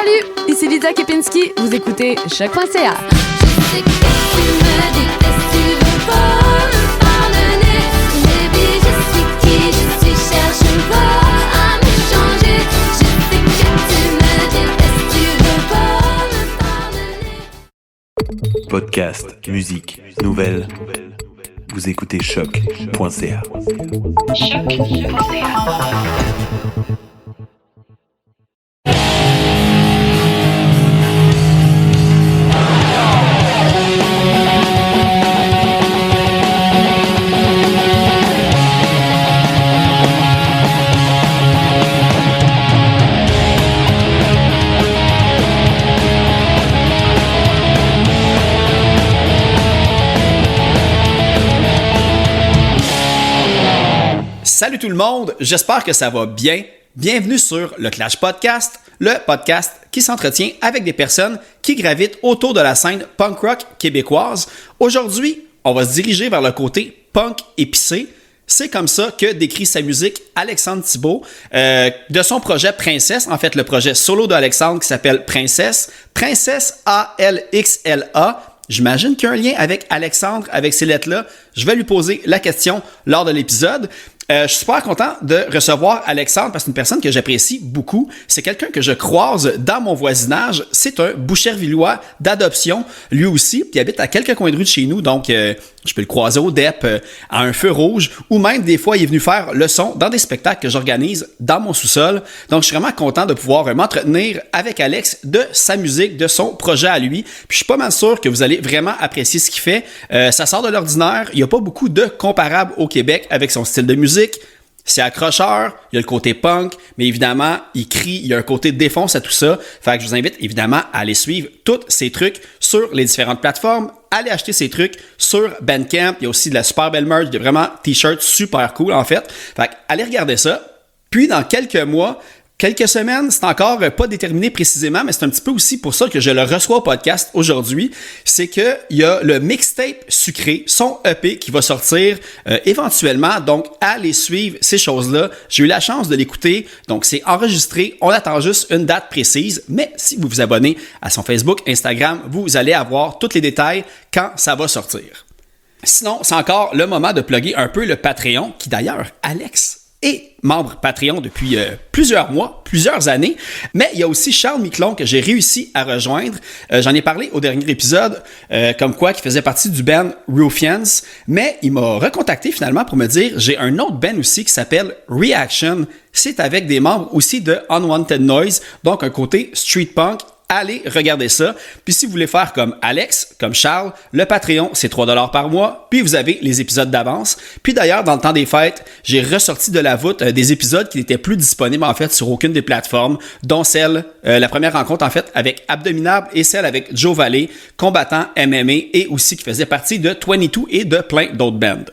Salut, ici Lydia Kepinski, vous écoutez Choc.ca. Je sais que tu me détestes, tu veux pas me pardonner. Baby, je suis qui je suis, cherche pas à me changer. Je sais que tu me détestes, tu veux pas me pardonner. Podcast, musique, nouvelles. Vous écoutez Choc.ca. Salut tout le monde, j'espère que ça va bien. Bienvenue sur le Clash Podcast, le podcast qui s'entretient avec des personnes qui gravitent autour de la scène punk rock québécoise. Aujourd'hui, on va se diriger vers le côté punk épicé. C'est comme ça que décrit sa musique Alexandre Thibault de son projet Princesse, en fait le projet solo d'Alexandre qui s'appelle Princesse, Princesse A-L-X-L-A. J'imagine qu'il y a un lien avec Alexandre, avec ces lettres-là. Je vais lui poser la question lors de l'épisode. Je suis super content de recevoir Alexandre parce que c'est une personne que j'apprécie beaucoup. C'est quelqu'un que je croise dans mon voisinage. C'est un Bouchervillois d'adoption, lui aussi, qui habite à quelques coins de rue de chez nous. Donc, je peux le croiser au DEP, à un feu rouge, ou même des fois, il est venu faire le son dans des spectacles que j'organise dans mon sous-sol. Donc, je suis vraiment content de pouvoir m'entretenir avec Alex de sa musique, de son projet à lui. Puis, je suis pas mal sûr que vous allez vraiment apprécier ce qu'il fait. Ça sort de l'ordinaire. Il n'y a pas beaucoup de comparables au Québec avec son style de musique. C'est accrocheur, il y a le côté punk, mais évidemment, il crie, il y a un côté défonce à tout ça. Fait que je vous invite évidemment à aller suivre tous ces trucs sur les différentes plateformes. Allez acheter ces trucs sur Bandcamp. Il y a aussi de la super belle merch, il y a vraiment t-shirts super cool en fait. Fait que allez regarder ça. Puis dans quelques mois, quelques semaines, c'est encore pas déterminé précisément, mais c'est un petit peu aussi pour ça que je le reçois au podcast aujourd'hui. C'est qu'il y a le mixtape sucré, son EP qui va sortir éventuellement. Donc, allez suivre ces choses-là. J'ai eu la chance de l'écouter. Donc, c'est enregistré. On attend juste une date précise. Mais si vous vous abonnez à son Facebook, Instagram, vous allez avoir tous les détails quand ça va sortir. Sinon, c'est encore le moment de plugger un peu le Patreon, qui d'ailleurs, Alex et membre Patreon depuis plusieurs mois, plusieurs années. Mais il y a aussi Charles Miquelon que j'ai réussi à rejoindre. J'en ai parlé au dernier épisode, comme quoi qui faisait partie du band Ruffians. Mais il m'a recontacté finalement pour me dire j'ai un autre band aussi qui s'appelle Reaction. C'est avec des membres aussi de Unwanted Noise, donc un côté street punk. Allez regarder ça. Puis si vous voulez faire comme Alex, comme Charles, le Patreon, c'est 3$ par mois. Puis vous avez les épisodes d'avance. Puis d'ailleurs, dans le temps des fêtes, j'ai ressorti de la voûte des épisodes qui n'étaient plus disponibles en fait sur aucune des plateformes, dont celle, la première rencontre en fait avec Abdominable et celle avec Joe Valley, combattant MMA et aussi qui faisait partie de 22 et de plein d'autres bands.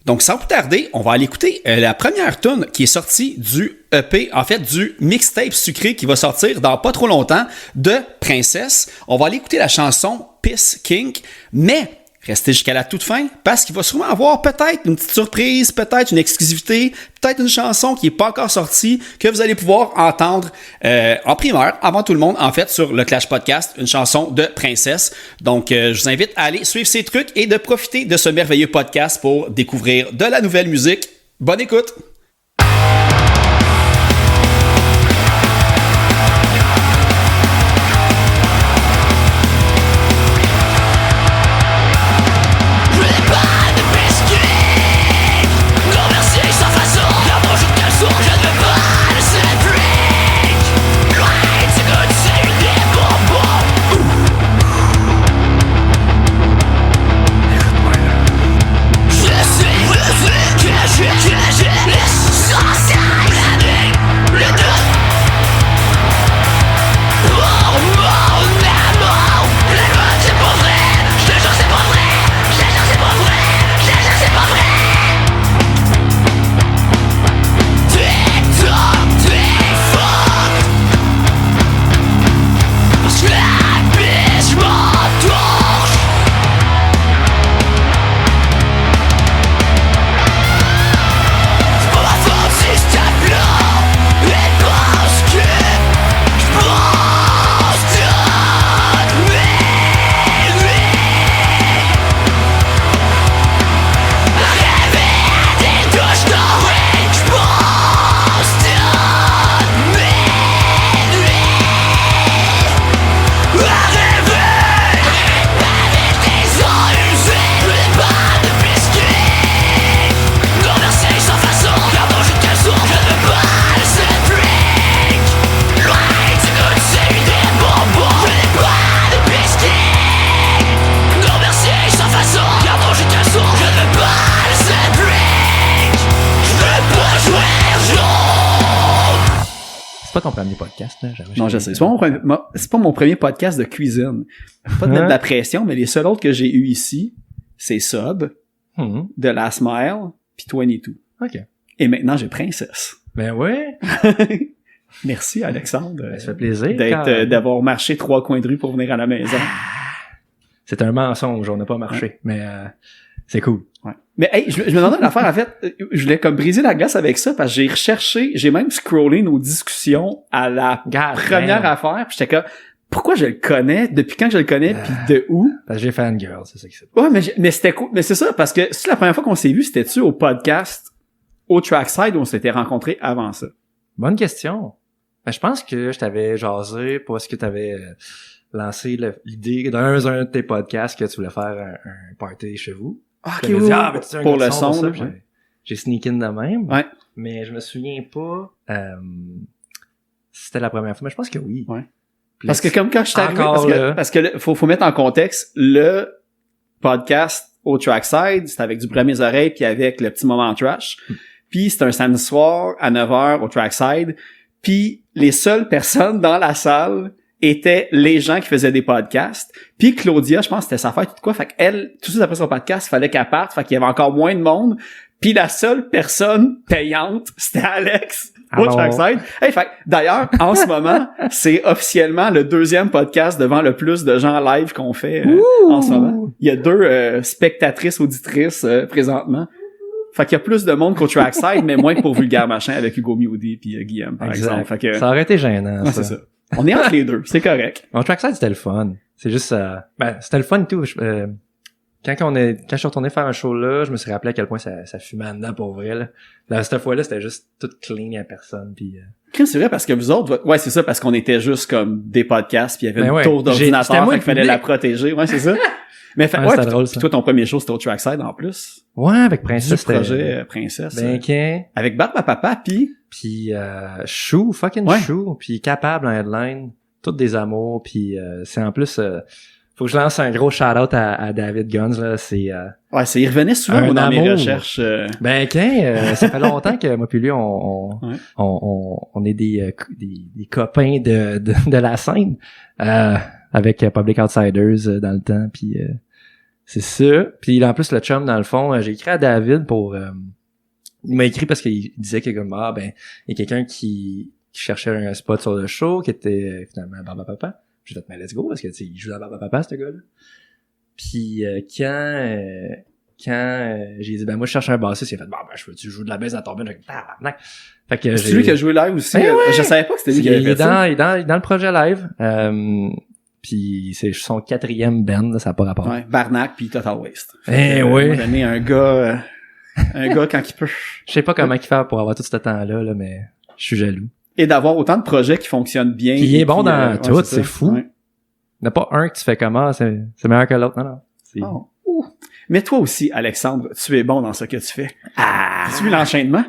Donc, sans plus tarder, on va aller écouter la première tune qui est sortie du EP, en fait, du mixtape sucré qui va sortir dans pas trop longtemps de Princesse. On va aller écouter la chanson Piss Kink, mais restez jusqu'à la toute fin parce qu'il va sûrement avoir peut-être une petite surprise, peut-être une exclusivité, peut-être une chanson qui n'est pas encore sortie que vous allez pouvoir entendre en primeur, avant tout le monde, en fait, sur le Clash Podcast, une chanson de Princesse. Donc, je vous invite à aller suivre ces trucs et de profiter de ce merveilleux podcast pour découvrir de la nouvelle musique. Bonne écoute! Je suis, que je pas ton premier podcast, là. Non, je sais. C'est pas mon premier podcast de cuisine. Pas de mettre de la pression, mais les seuls autres que j'ai eu ici, c'est Sub, The Last Mile, puis 22. OK. Et maintenant, j'ai Princesse. Ben ouais. Merci, Alexandre. Ça fait plaisir. D'avoir marché 3 coins de rue pour venir à la maison. C'est un mensonge, on n'a pas marché. Mais c'est cool. Ouais. Mais hey, je me demandais une affaire, en fait, je voulais comme briser la glace avec ça, parce que j'ai même scrollé nos discussions à la première affaire, puis j'étais comme, pourquoi je le connais, depuis quand je le connais, puis de où? Parce que j'ai fangirl, c'est ça qui s'est passé. Ouais, mais c'était cool, mais c'est ça, parce que c'est la première fois qu'on s'est vu, c'était-tu au podcast, au Trackside, où on s'était rencontrés avant ça? Bonne question. Ben, je pense que je t'avais jasé parce que t'avais lancé l'idée d'un de tes podcasts que tu voulais faire un party chez vous. Ah, okay, oui, pour le son, ça, j'ai sneak in de même. Ouais. Mais je me souviens pas si c'était la première fois, mais je pense que oui. Ouais. Parce que comme quand je suis arrivé, parce que faut mettre en contexte, le podcast au Trackside, c'était avec du bruit à mes oreilles puis avec le petit moment trash. Puis c'était un samedi soir à 9h au Trackside. Puis les seules personnes dans la salle étaient les gens qui faisaient des podcasts. Puis Claudia, je pense que c'était sa fête, tout quoi. Fait qu'elle, tout de suite après son podcast, il fallait qu'elle parte. Fait qu'il y avait encore moins de monde. Puis la seule personne payante, c'était Alex au Trackside. Hey, fait d'ailleurs, en ce moment, c'est officiellement le 2e podcast devant le plus de gens live qu'on fait en ce moment. Il y a 2 spectatrices, auditrices présentement. Fait qu'il y a plus de monde qu'au Trackside, mais moins que pour Vulgaire Machin avec Hugo Miaudi puis Guillaume, par exemple. Fait que, ça aurait été gênant, ouais, c'est ça. On est entre les deux, c'est correct. Mon Trackside, c'était le fun. C'est juste, c'était le fun et tout. Quand je suis retourné faire un show là, je me suis rappelé à quel point ça fumait en dedans pour vrai, là. Cette fois-là, c'était juste tout clean, à personne, puis c'est vrai, parce que vous autres, ouais, c'est ça, parce qu'on était juste comme des podcasts, puis il y avait une tour d'ordinateur, fait qu'il fallait la protéger, ouais, c'est ça. Mais c'était drôle, ça. Toi, ton premier show, c'était au Trackside, en plus. Ouais, avec Princesse. Du projet Princesse. Avec Barbe à Papa, puis Chou, fucking Chou, puis Capable en headline, toutes des amours, puis c'est en plus... faut que je lance un gros shout-out à David Guns, là, c'est... ouais, il revenait souvent dans mes recherches. Ça fait longtemps que moi puis lui, on est des copains de la scène, avec Public Outsiders dans le temps, puis c'est ça. Puis en plus, le chum, dans le fond, j'ai écrit à David pour... il m'a écrit parce qu'il disait que comme, il y a quelqu'un qui cherchait un spot sur le show, qui était finalement Barbe à Papa. J'ai fait, mais let's go, parce que, tu sais, il joue dans Barbe à Papa, ce gars-là. Puis, quand j'ai dit, moi, je cherche un bassiste, il a fait, je veux-tu jouer de la baisse à ton ben? Fait que c'est lui qui a joué live aussi. Je savais pas que c'était lui qui avait fait ça. Il est dans le projet live. Puis c'est son 4e band, ça n'a pas rapport. Ouais, Barnac puis Total Waste. Oui. On a donné un gars quand il peut. Je sais pas comment il fait pour avoir tout ce temps-là, mais je suis jaloux. Et d'avoir autant de projets qui fonctionnent bien. Puis il est bon dans tout, c'est fou. Ouais. Il n'y en a pas un que tu fais comment, c'est meilleur que l'autre. Non. Mais toi aussi, Alexandre, tu es bon dans ce que tu fais. Tu vu l'enchaînement?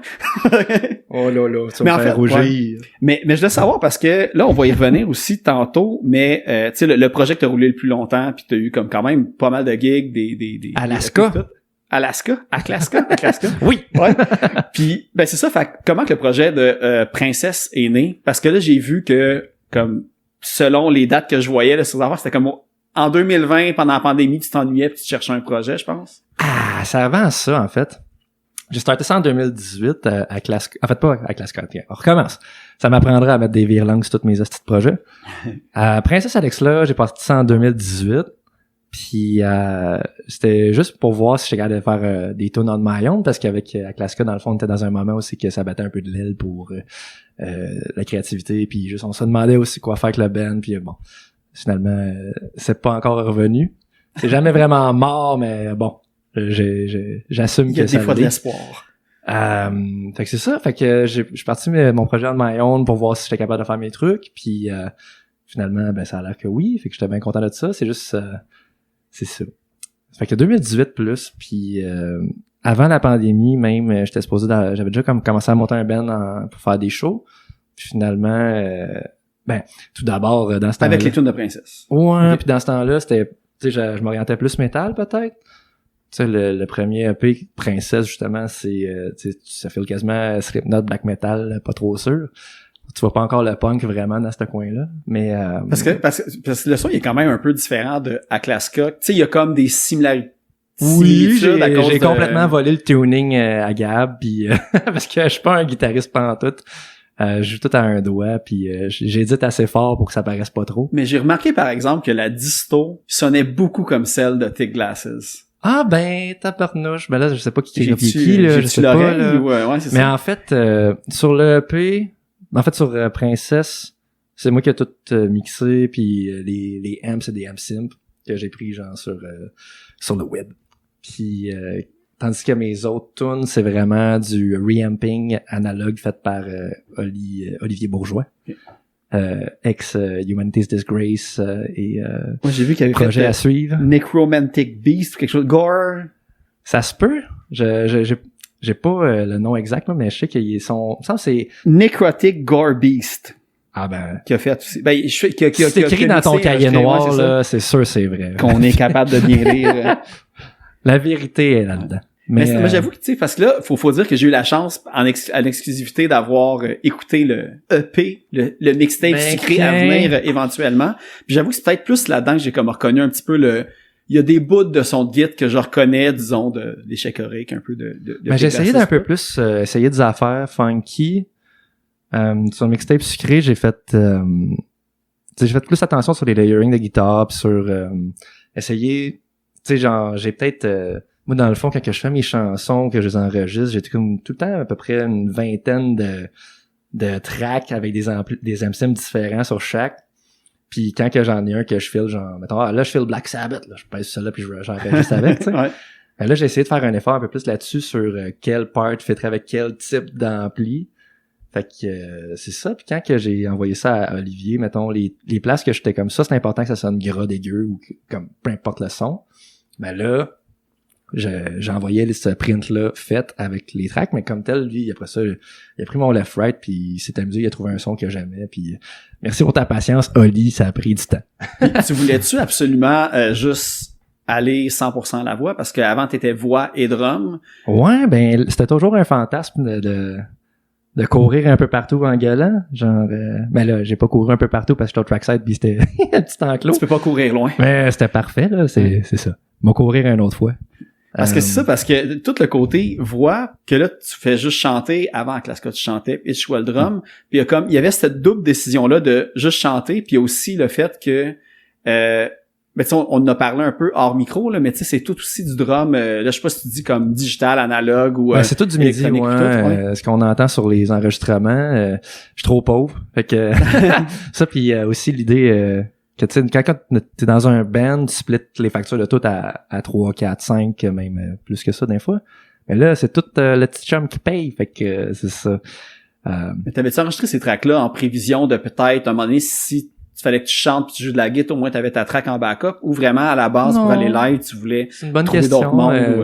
Oh là, tu vas me faire rougir. Ouais. Mais je dois savoir parce que là, on va y revenir aussi tantôt, mais tu sais, le projet que t'as roulé le plus longtemps, puis t'as eu comme quand même pas mal de gigs, des Alaska. Alaska? Oui. Ouais. Puis, c'est ça. Fait comment que le projet de Princesse est né? Parce que là, j'ai vu que, comme, selon les dates que je voyais, là, sur l'affaire, c'était comme en 2020, pendant la pandémie, tu t'ennuyais puis tu cherchais un projet, je pense. C'est avant ça, en fait. J'ai starté ça en 2018 à Clasco. En fait, pas à Clasco. On recommence. Ça m'apprendra à mettre des virelangues sur tous mes hosties de projets. Princesse Alex, là, j'ai passé ça en 2018. Puis c'était juste pour voir si j'étais capable de faire des tunes on my own, parce qu'avec Clasco, dans le fond, on était dans un moment aussi que ça battait un peu de l'aile pour la créativité, puis juste on se demandait aussi quoi faire avec le band, puis bon, finalement, c'est pas encore revenu. C'est jamais vraiment mort, mais bon, j'assume que ça. Il y a des fois de l'espoir. Fait que c'est ça, fait que je suis parti mon projet on my own pour voir si j'étais capable de faire mes trucs, puis finalement, ça a l'air que oui, fait que j'étais bien content de ça, c'est juste... c'est ça. Fait que 2018 plus, puis avant la pandémie même, j'étais supposé j'avais déjà commencé à monter un band pour faire des shows. Puis finalement, tout d'abord dans ce temps-là. Avec les tunes de Princesse. Ouais, puis dans ce temps-là, c'était, tu sais, je m'orientais plus métal peut-être. Tu sais, le premier EP Princesse justement, c'est, ça fait quasiment Slipknot black metal, pas trop sûr. Tu vois pas encore le punk vraiment dans ce coin-là, mais Parce que le son il est quand même un peu différent de Aklaska. Tu sais, il y a comme des similarités. oui, similitudes à cause j'ai de- complètement volé le tuning à Gab, puis parce que je suis pas un guitariste pantoute. Je joue tout à un doigt, puis j'édite assez fort pour que ça paraisse pas trop. Mais j'ai remarqué par exemple que la disto sonnait beaucoup comme celle de Thick Glasses. Ah ben, tabarnouche, ben là, je sais pas qui est J'ai-tu qui, là, je j'ai-tu sais pas, l'oreille là. ou ouais, c'est Mais ça. en fait, sur le EP, sur Princesse, c'est moi qui ai tout mixé, puis les amps, c'est des amps simp que j'ai pris genre sur le web. Puis tandis que mes autres tunes, c'est vraiment du reamping analogue fait par Olivier Bourgeois, ex Humanity's Disgrace et Moi j'ai vu qu'il y avait projet fait à suivre. Necromantic Beast ou quelque chose. Gore. Ça se peut. J'ai pas le nom exact, là, mais je sais qu'ils sont. Ça c'est. Necrotic Gore Beast. Ah ben. Qui a fait aussi. Ben, qui a C'est écrit qui a dans ton mixé, cahier enregistré, noir, ouais, c'est ça. là, c'est sûr, c'est vrai. Qu'on est capable de bien lire. La vérité est là-dedans. Mais moi, j'avoue que, tu sais, parce que là, faut dire que j'ai eu la chance, à l'exclusivité, d'avoir écouté le EP, le mixtape Ben, sucré à tiens. venir éventuellement. Puis j'avoue que c'est peut-être plus là-dedans que j'ai comme reconnu un petit peu il y a des bouts de son git que je reconnais, disons, de l'échec orique, un peu de Mais j'ai essayé d'un peu plus. plus essayer des affaires funky. Sur le mixtape sucré, j'ai fait plus attention sur les layering de guitare, puis sur essayer, tu sais, genre, j'ai peut-être moi, dans le fond, quand je fais mes chansons, que je les enregistre, j'ai comme tout le temps à peu près une vingtaine de tracks avec des MCM différents sur chaque. Puis quand que j'en ai un que je file, genre, mettons, là, je file Black Sabbath, là, je pèse sur celle-là, puis j'enregistre avec, tu sais. Ouais. Ben là, j'ai essayé de faire un effort un peu plus là-dessus sur quelle part fitterait avec quel type d'ampli. Fait que c'est ça. Puis quand que j'ai envoyé ça à Olivier, mettons, les places que j'étais comme ça, c'est important que ça sonne gras, dégueu ou comme peu importe le son. Ben là, j'ai envoyé ce print-là fait avec les tracks, mais comme tel, lui, après ça, il a pris mon left-right, puis il s'est amusé, il a trouvé un son que j'aimais, puis merci pour ta patience, Oli, ça a pris du temps. Tu voulais-tu absolument juste aller 100% à la voix? Parce qu'avant, t'étais voix et drum. Ouais, ben c'était toujours un fantasme de courir un peu partout en gueulant, genre ben là, j'ai pas couru un peu partout parce que j'étais au trackside puis c'était un petit enclos. Tu peux pas courir loin. Mais c'était parfait là, c'est ça. M'a courir une autre fois. Parce que c'est ça, parce que tout le côté voix, que là, tu fais juste chanter avant à Klaska, tu chantais, et tu jouais le drum. Puis il y avait cette double décision-là de juste chanter, puis il y a aussi le fait que ben, tu sais, on en a parlé un peu hors micro, là, mais tu sais, c'est tout aussi du drum, là, je sais pas si tu dis comme digital, analogue ou c'est tout du midi, électronique ouais, puis tout, ouais. ce qu'on entend sur les enregistrements, je suis trop pauvre. Fait que ça, puis aussi l'idée que tu sais, quand t'es dans un band, tu splits les factures de tout à 3, 4, 5, même plus que ça des fois. Mais là, c'est tout le petit chum qui paye, fait que c'est ça. Mais t'avais-tu enregistré ces tracks-là en prévision de peut-être, à un moment donné, si tu fallait que tu chantes puis tu joues de la guitare, au moins t'avais ta track en backup, ou vraiment, à la base, Non. pour aller live, tu voulais C'est une bonne trouver question. d'autres mondes ou,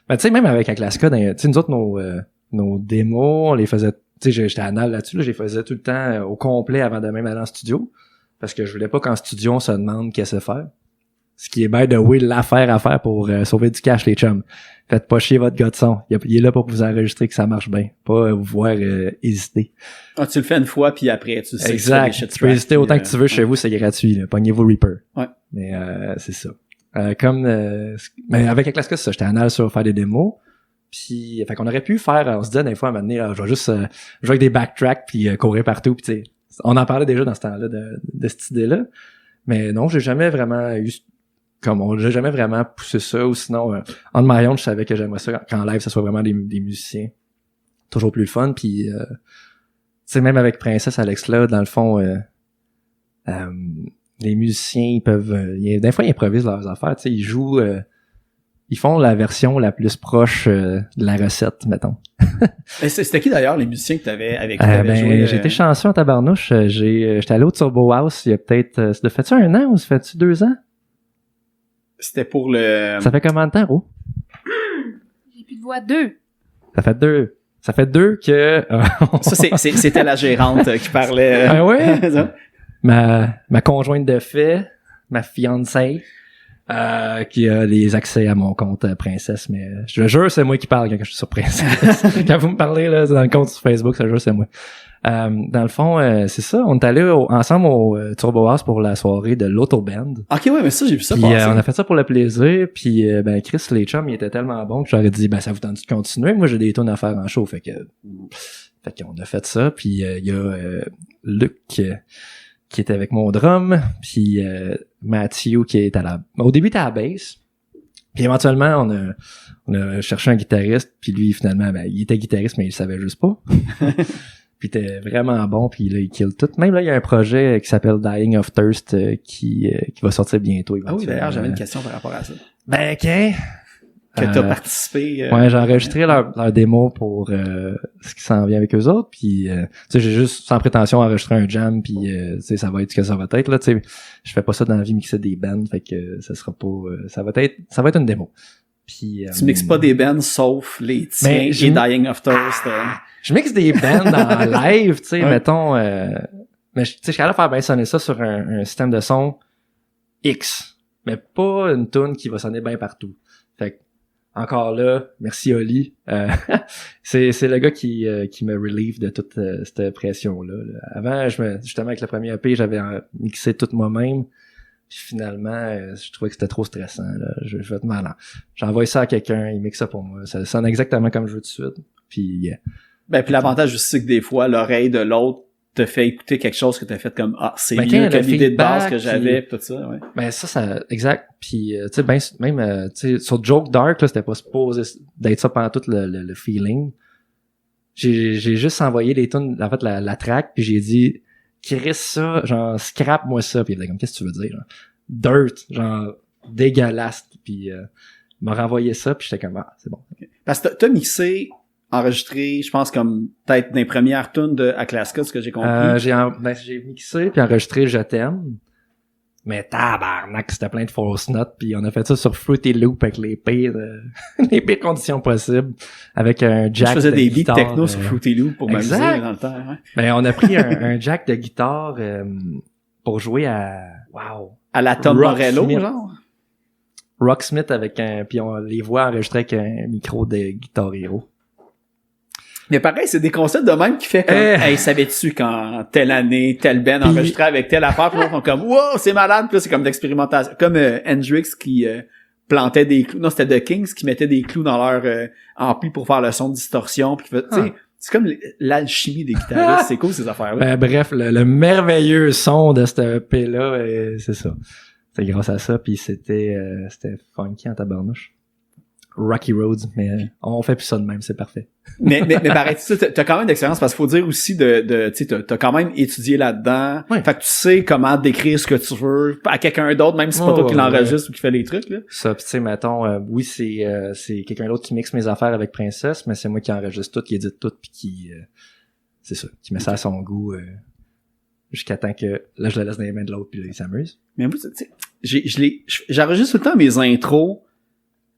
Ben, tu sais, même avec Aklaska, tu sais, nous autres, nos démos, on les faisait, tu sais, j'étais anal là-dessus, là, je les faisais tout le temps au complet avant de même aller en studio. Parce que je voulais pas qu'en studio, on se demande qu'est-ce que faire. Ce qui est by the way l'affaire à faire pour sauver du cash, les chums. Faites pas chier votre gars de son. Il est là pour vous enregistrer que ça marche bien. Pas vous voir hésiter. Ah, tu le fais une fois, puis après, tu sais. Exact. Tu peux hésiter autant que tu veux chez vous, c'est gratuit. Là. Pognez-vous Reaper. Ouais. Mais c'est ça. Mais avec Aklaska, c'est ça. J'étais anal sur faire des démos. Puis, fait qu'on aurait pu faire, on se disait des fois à un moment donné, je vais juste jouer avec des backtracks puis courir partout. Puis tu sais, on en parlait déjà dans ce temps-là de cette idée-là. Mais non, j'ai jamais vraiment j'ai jamais vraiment poussé ça. Ou sinon, en Marion, je savais que j'aimerais ça qu'en live, ça soit vraiment des musiciens. Toujours plus le fun. Puis, tu sais, même avec Princesse Alex là, dans le fond, les musiciens, ils peuvent... des fois, ils improvisent leurs affaires. Tu sais, ils jouent... ils font la version la plus proche de la recette, mettons. C'était qui d'ailleurs les musiciens que t'avais avec qui t'avais joué? J'ai été chanceux en tabarnouche. J'étais allé au Turbo House il y a peut-être... ça fait-tu 1 an ou ça fait-tu 2 ans? C'était pour le... Ça fait combien de temps, Ro? J'ai plus de voix 2. Ça fait 2. Ça fait 2 que... Ça, c'était la gérante qui parlait. Ah ouais? Ça. Ma conjointe de fait, ma fiancée, qui a les accès à mon compte Princesse, mais je le jure, c'est moi qui parle quand je suis sur Princesse. Quand vous me parlez là dans le compte sur Facebook, ça jure, c'est moi. Dans le fond, c'est ça. On est allés ensemble au Turbo House pour la soirée de l'Autoband. Ok, ouais, mais ça, j'ai vu ça Puis passer. on a fait ça pour le plaisir. Puis Chris, les chums, il était tellement bon que j'aurais dit, ça vous tente de continuer? Moi, j'ai des tunes à faire en show. Fait qu'on a fait ça. Puis il y a Luc qui était avec mon drum. Puis Mathieu qui est au début, il était à la bass. Puis éventuellement, on a cherché un guitariste. Puis lui, finalement, il était guitariste, mais il le savait juste pas. Puis il était vraiment bon, puis là, il kill tout. Même là, il y a un projet qui s'appelle Dying of Thirst qui va sortir bientôt. Ah oui, d'ailleurs, j'avais une question par rapport à ça. Que t'as participé. Ouais, j'ai enregistré leur démo pour ce qui s'en vient avec eux autres, puis tu sais, j'ai juste sans prétention enregistré un jam, puis tu sais, ça va être ce que ça va être là, tu sais. Je fais pas ça dans la vie, mixer des bands, fait que ça sera pas ça va être une démo. Puis tu mixes pas des bands sauf les tiens et Dying of Thirst. Je mixe des bands en live, tu sais, mettons mais tu sais, je suis capable de faire bien sonner ça sur un système de son X, mais pas une tune qui va sonner bien partout. Fait que encore là, merci Oli. C'est le gars qui me relieve de toute cette pression-là. Avant, justement, avec le premier EP, j'avais mixé tout moi-même. Puis finalement, je trouvais que c'était trop stressant. Là. Je vais être malin. J'envoie ça à quelqu'un, il mixe ça pour moi. Ça sonne exactement comme je veux tout de suite. Puis, puis l'avantage aussi, c'est que des fois, l'oreille de l'autre te fait écouter quelque chose que t'as fait comme c'est mieux que l'idée de base que j'avais, pis tout ça, ouais. Ben ça exact. Puis tu sais même tu sais sur Joke Dark là, c'était pas supposé d'être ça pendant tout le feeling. J'ai juste envoyé les tunes, en fait la track, puis j'ai dit Chris ça, genre scrap moi ça, puis il était comme qu'est-ce que tu veux dire genre? Dirt, genre dégueulasse, puis il m'a renvoyé ça, puis j'étais comme c'est bon. Okay. Parce que t'as mixé, enregistré, je pense comme peut-être dans les premières tunes de Aklaska, ce que j'ai compris. J'ai mixé puis enregistré Je t'aime. Mais tabarnak, c'était plein de fausses notes, puis on a fait ça sur Fruity Loop avec les pires conditions possibles, avec un jack. Je faisais des beats guitare, techno sur Fruity Loop pour m'amuser dans le temps. Ouais. Ben on a pris un jack de guitare pour jouer à la Tom Morello, genre. Rocksmith avec puis on les voit enregistrer avec un micro de Guitar Hero. Mais pareil, c'est des concepts de même qui fait comme hey, savais-tu quand telle année, telle band enregistrait avec telle affaire, puis ils font comme wow, c'est malade, puis là c'est comme d'expérimentation. Comme Hendrix qui plantait des clous. Non, c'était The Kings qui mettaient des clous dans leur ampli pour faire le son de distorsion, puis tu sais, c'est comme l'alchimie des guitaristes, c'est cool ces affaires-là. Bref, le merveilleux son de cette EP là, c'est ça. C'est grâce à ça, puis c'était funky en tabarnouche. Rocky Roads, mais on fait plus ça de même, c'est parfait. mais pareil, tu sais, t'as quand même d'expérience, parce qu'il faut dire aussi tu sais, t'as quand même étudié là-dedans. Ouais. Fait que tu sais comment décrire ce que tu veux à quelqu'un d'autre, même si c'est pas toi qui l'enregistre ou qui fait les trucs, là. Ça, pis tu sais, mettons, oui, c'est quelqu'un d'autre qui mixe mes affaires avec Princesse, mais c'est moi qui enregistre tout, qui édite tout, pis qui, c'est ça, qui met ça à son goût, jusqu'à temps que, là, je le laisse dans les mains de l'autre pis là, il s'amuse. Mais moi, tu sais, j'enregistre tout le temps mes intros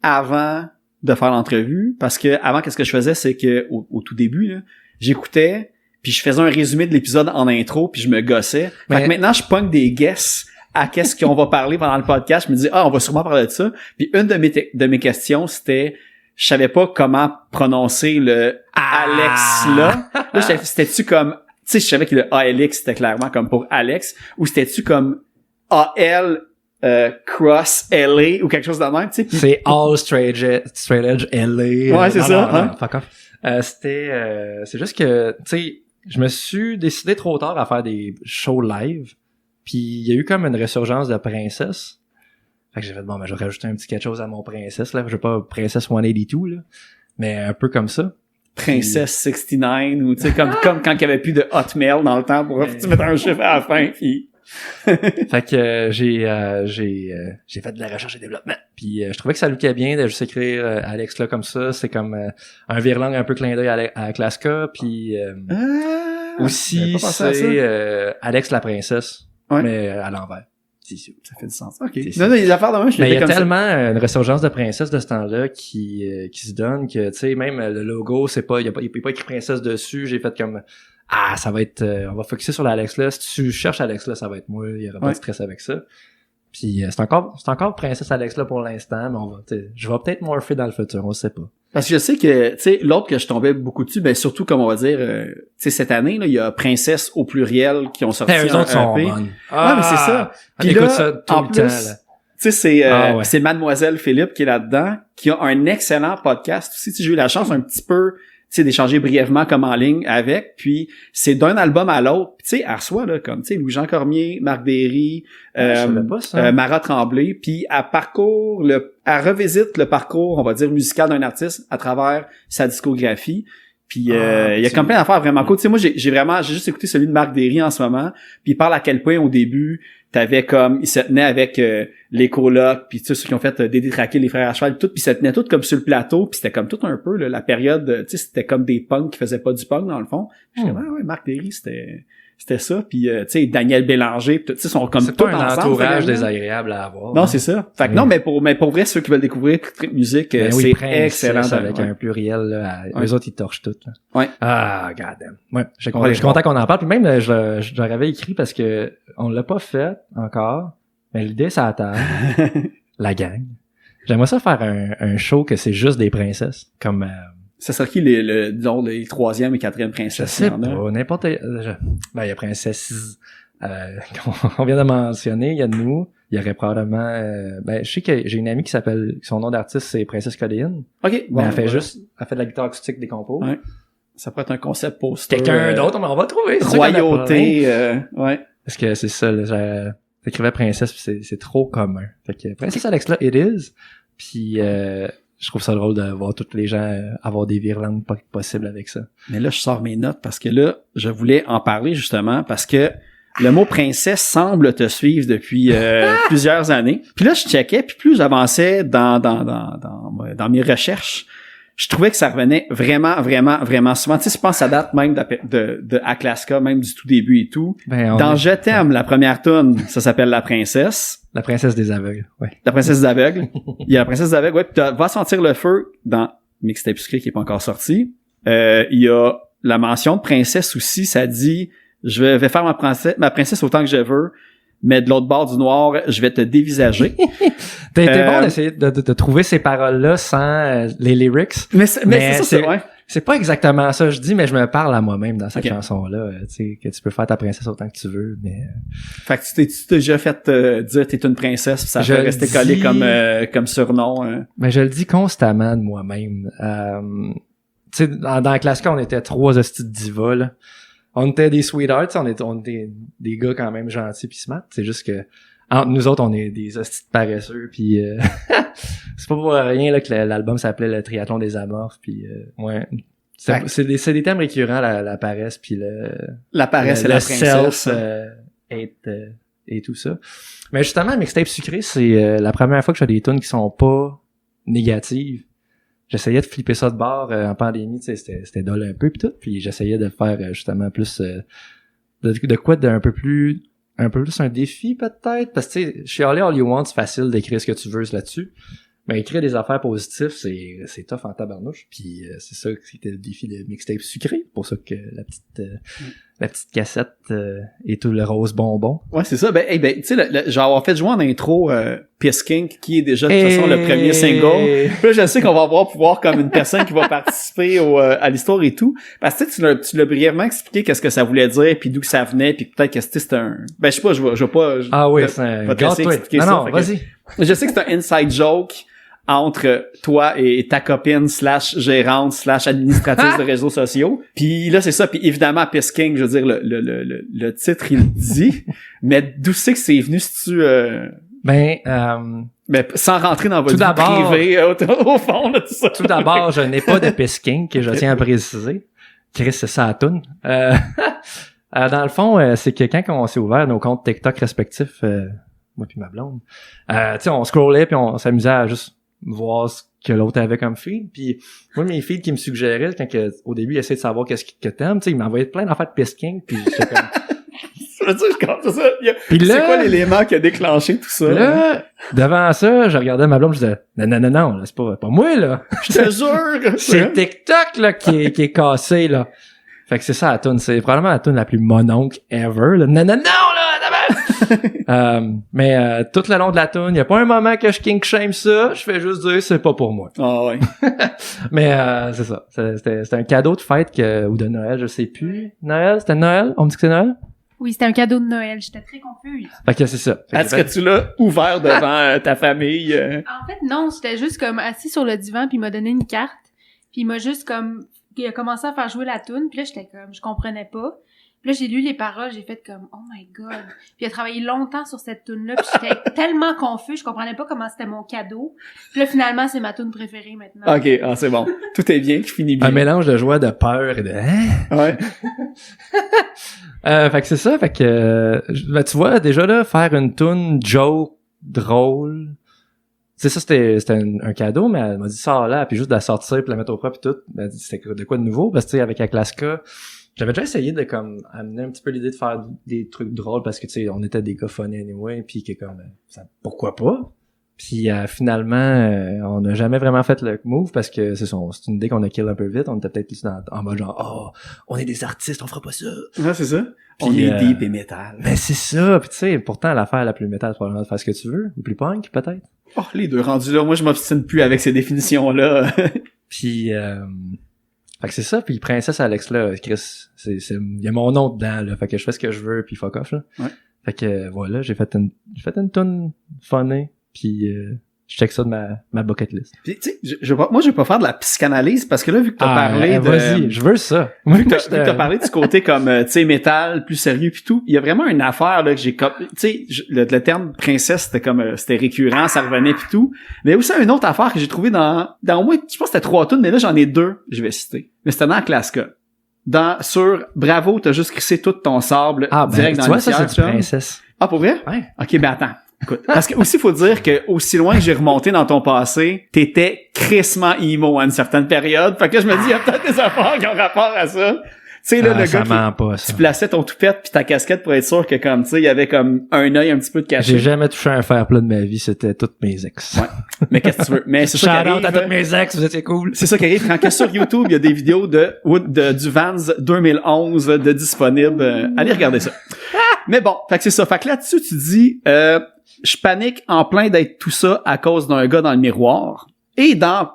avant de faire l'entrevue, parce que avant, qu'est-ce que je faisais, c'est que au tout début, là, j'écoutais, puis je faisais un résumé de l'épisode en intro, puis je me gossais. Fait que maintenant, je pogne des guesses à qu'est-ce qu'on va parler pendant le podcast. Je me dis on va sûrement parler de ça. Puis une de mes questions, c'était je savais pas comment prononcer le Alex là. Là, c'était-tu comme tu sais, je savais que le ALX c'était clairement comme pour Alex, ou c'était-tu comme AL Cross LA ou quelque chose de même, tu sais. C'est All Straight Edge LA. Ouais, c'est ça. Fuck off. C'est juste que, tu sais, je me suis décidé trop tard à faire des shows live, puis il y a eu comme une résurgence de Princesse. Fait que j'ai fait, bon, ben, je vais rajouter un petit quelque chose à mon Princesse, là. Je veux pas Princesse 182, là. Mais un peu comme ça. Princesse 69, ou tu sais, comme quand il y avait plus de Hotmail dans le temps pour tu mettre un chiffre à la fin, puis... Fait que j'ai fait de la recherche et développement, puis je trouvais que ça lookait bien de juste écrire Alex là comme ça. C'est comme un virelang un peu clin d'œil à Klaska, puis aussi c'est Alex la princesse, mais à l'envers. Ça fait du sens. Ok. Non, les affaires de moi, je mais il y a comme tellement ça. Une résurgence de princesse de ce temps-là qui se donne que tu sais, même le logo, c'est pas il y a pas écrit princesse dessus. J'ai fait comme ça va être on va focusser sur l'Alex là. Si tu cherches Alex là, ça va être moi, il y aura pas de stress avec ça. Puis c'est encore princesse Alex là pour l'instant, mais je vais peut-être morpher dans le futur, on sait pas. Parce que je sais que, tu sais, l'autre que je tombais beaucoup dessus, ben surtout, comme on va dire, tu sais, cette année, là, il y a Princesse au pluriel qui ont sorti Eux autres sont EP. bonnes. Ouais, mais c'est ça. Puis écoute là, ça tout en le plus, temps, là. tu sais, c'est Ouais. c'est Mademoiselle Philippe qui est là-dedans, qui a un excellent podcast aussi. Tu sais, j'ai eu la chance un petit peu, tu sais, d'échanger brièvement comme en ligne avec, puis c'est d'un album à l'autre. Puis tu sais, elle reçoit, là, comme, tu sais, Louis-Jean Cormier, Marc Derry, Je savais pas ça. Mara Tremblay, puis elle revisite le parcours, on va dire, musical d'un artiste à travers sa discographie. Puis il y a comme plein d'affaires vraiment cool. Tu sais, moi j'ai juste écouté celui de Marc Derry en ce moment, puis il parle à quel point au début t'avais comme il se tenait avec les colocs, puis tu sais ceux qui ont fait détraquer les frères à cheval, tout, puis ça tenait tout comme sur le plateau, puis c'était comme tout un peu là, la période, tu sais c'était comme des punks qui faisaient pas du punk dans le fond. Je disais ouais, Marc Derry c'était ça, puis tu sais Daniel Bélanger, puis tu sais sont comme c'est tout pas un ensemble, entourage finalement. désagréable à avoir. Non, c'est ça. Fait que non, mais pour vrai, ceux qui veulent découvrir Trip Musique, Ben oui, c'est Princesse excellent. avec Ouais. un pluriel, là. Ouais. Eux autres, ils torchent tout, là. Ouais. Ah, goddamn. Ouais. Je On va les suis content qu'on en parle. Puis même, je leur avais écrit parce que on l'a pas fait encore. Mais l'idée, c'est à table. La gang. J'aimerais ça faire un show que c'est juste des princesses. Comme, Ça serait qui disons, les 3e et 4e je princesses? sais il y en a? pas, n'importe, ben, il y a Princesse, qu'on vient de mentionner, il y a nous. Il y aurait probablement, ben, je sais que j'ai une amie qui s'appelle, son nom d'artiste, c'est Princesse Codéine. OK. Mais Bon, elle fait voilà. elle fait de la guitare acoustique des compos. Ouais. Ça pourrait être un concept poster. Quelqu'un d'autre, on va trouver. c'est sûr qu'il y en a plein. Royauté, ouais. Parce que c'est ça, là, j'écrivais Princesse, puis c'est trop commun. Fait que Princesse Alex là, it is. Puis je trouve ça drôle de voir tous les gens avoir des virlangues pas possibles avec ça. Mais là, je sors mes notes parce que là, je voulais en parler justement parce que le mot princesse semble te suivre depuis plusieurs années. Puis là, je checkais, puis plus j'avançais dans mes recherches, je trouvais que ça revenait vraiment souvent. Tu sais, je pense que ça date même de Aklaska, même du tout début et tout. Ben, Dans Je t'aime, la première tune, ça s'appelle La Princesse. La princesse des aveugles, ouais. La Princesse des aveugles. Il y a La Princesse des aveugles, ouais. Puis Va sentir le feu dans Mixtape Sucré qui est pas encore sorti. Il y a la mention de princesse aussi, ça dit je vais faire ma princesse autant que je veux, mais de l'autre bord du noir, je vais te dévisager. T'as été bon d'essayer de trouver ces paroles-là sans les lyrics. Mais c'est ça, ouais. C'est pas exactement ça, je dis, mais je me parle à moi-même dans cette Ok. chanson-là. Tu sais, que tu peux faire ta princesse autant que tu veux, mais... Fait que tu t'es déjà fait dire t'es une princesse, puis ça Je fait le rester collé dis- comme surnom. Mais je le dis constamment de moi-même. Tu sais, dans la classe on était 3 hosties de divas, là. On était des sweethearts, on était des gars quand même gentils pis smart. C'est juste que entre nous autres, on est des hosties de paresseux, puis c'est pas pour rien là que l'album s'appelait Le Triathlon des Amorphes, puis ouais. C'est des thèmes récurrents, la paresse, puis La paresse et le la princesse. self, et tout ça. Mais justement, Mixtape Sucré, c'est la première fois que je fais des tunes qui sont pas négatives. J'essayais de flipper ça de bord en pandémie, tu sais, c'était dole un peu pis tout, puis j'essayais de faire justement plus de quoi d'un peu plus un défi peut-être, parce que tu sais, chez All You Want, c'est facile d'écrire ce que tu veux là-dessus. Mais écrire des affaires positives, c'est tough en tabarnouche. Puis c'est ça c'était le défi de Mixtape Sucré. Pour ça que la petite cassette et tout le rose bonbon. Ouais, c'est ça. Ben, tu sais, j'ai avoir fait jouer en intro Piss Kink, qui est déjà de toute façon le premier single. Puis là, je sais qu'on va pouvoir comme une personne qui va participer à l'histoire et tout. Parce que tu l'as brièvement expliqué qu'est-ce que ça voulait dire, puis d'où que ça venait, puis peut-être que c'était un... Ben, je sais pas, je vais pas... Ah oui, je c'est un vais te laisser gâteau. expliquer Non, ça, non, fait que- vas-y. Je sais que c'est un inside joke entre toi et ta copine / gérante / administratrice de réseaux sociaux. Puis là, c'est ça. Puis évidemment, Piss King, je veux dire, le titre, il le dit. Mais d'où c'est que c'est venu, si tu... Ben, sans rentrer dans votre Tout vie d'abord- privée, au fond, là, tout ça. tout d'abord, je n'ai pas de pisking, que je tiens à préciser. Chris, c'est ça à toune. Dans le fond, c'est que quand on s'est ouvert nos comptes TikTok respectifs, moi puis ma blonde, tu sais, on scrollait puis on s'amusait à juste voir ce que l'autre avait comme feed. Puis moi, mes feeds qui me suggéraient, au début, ils essayaient de savoir qu'est-ce que t'aimes, tu sais, ils m'envoyaient plein d'affaires de pisking, puis j'étais comme... Je veux dire, je comprends ça. Puis C'est là- quoi l'élément qui a déclenché tout ça? Là, devant ça, je regardais ma blonde, je disais, non, là, c'est pas moi, là. Je te jure! C'est TikTok, là, qui est cassé, là. Fait que c'est ça la toune. C'est probablement la toune la plus mononcle ever. Là. Non, là, mais tout le long de la toune, il y a pas un moment que je kink shame ça. Je fais juste dire c'est pas pour moi. Ah ouais. Mais c'est ça. C'était un cadeau de fête ou de Noël, je sais plus. Noël, c'était Noël? On me dit que c'est Noël? Oui, c'était un cadeau de Noël. J'étais très confuse. Fait que c'est ça. Fait que Est-ce que tu l'as ouvert devant ta famille? En fait, non. J'étais juste comme assis sur le divan, puis il m'a donné une carte. Puis il m'a juste comme... Il a commencé à faire jouer la toune. Puis là, j'étais comme... Je comprenais pas. Puis là, j'ai lu les paroles. J'ai fait comme... Oh my God. Puis il a travaillé longtemps sur cette toune-là. Puis j'étais tellement confus. Je comprenais pas comment c'était mon cadeau. Puis là, finalement, c'est ma toune préférée maintenant. OK, c'est bon. Tout est bien, qui finit bien. un mélange de joie, de peur et de... Ouais. Fait que c'est ça, fait que ben, tu vois déjà là faire une toune joke drôle. Tu sais ça c'était un cadeau, mais elle m'a dit ça là, puis juste de la sortir puis la mettre au propre puis tout. Elle dit c'était de quoi de nouveau parce que tu sais avec Aklaska, j'avais déjà essayé de comme amener un petit peu l'idée de faire des trucs drôles parce que tu sais on était des gars funny anyway puis que comme ça, pourquoi pas. Puis finalement, on n'a jamais vraiment fait le move parce que c'est une idée qu'on a kill un peu vite. On était peut-être plus en mode genre, oh, on est des artistes, on fera pas ça. Ouais, c'est ça. Puis, on est deep et métal. Ben c'est ça. Puis tu sais, pourtant l'affaire la plus métal, c'est probablement de faire ce que tu veux, ou plus punk peut-être. Oh, les deux rendus là. Moi, je m'obstine plus avec ces définitions-là. Puis fait que c'est ça. Puis Princesse Alex là, Chris, il y a mon nom dedans là. Fait que je fais ce que je veux puis fuck off là. Ouais. Fait que voilà, j'ai fait une tonne funny. Puis je check ça de ma bucket list. Puis tu sais, je vais pas faire de la psychanalyse parce que là, vu que t'as parlé de... Vas-y, je veux ça. Vu que t'as parlé du côté comme, tu sais, métal, plus sérieux puis tout, il y a vraiment une affaire là que j'ai... Tu sais, le terme princesse, c'était comme... c'était récurrent, ça revenait puis tout. Mais aussi une autre affaire que j'ai trouvé dans au moins, je pense que c'était 3 tunes, mais là, j'en ai 2, je vais citer. Mais c'était dans Aklaska. Sur Bravo, t'as juste crissé tout ton sable direct dans tu vois, le ça, c'est du princesse. Ah, pour vrai? Ouais. OK, ben attends. Écoute, parce que aussi faut dire que aussi loin que j'ai remonté dans ton passé, t'étais crissement emo à une certaine période. Fait que là, je me dis, il y a peut-être des affaires qui ont rapport à ça. Tu sais, là, le gars tu plaçais ton toupette puis ta casquette pour être sûr que comme, tu sais, il y avait comme un œil un petit peu de caché. J'ai jamais touché à un fer plat de ma vie, c'était toutes mes ex. Ouais. Mais qu'est-ce que tu veux? Mais c'est ça qui arrive. à toutes mes ex, vous étiez cool. C'est ça qui arrive quand que sur YouTube, il y a des vidéos du Vans 2011 de disponibles. Allez regarder ça. Mais bon, fait que c'est ça. Fait que là-dessus, tu dis, je panique en plein d'être tout ça à cause d'un gars dans le miroir. Et dans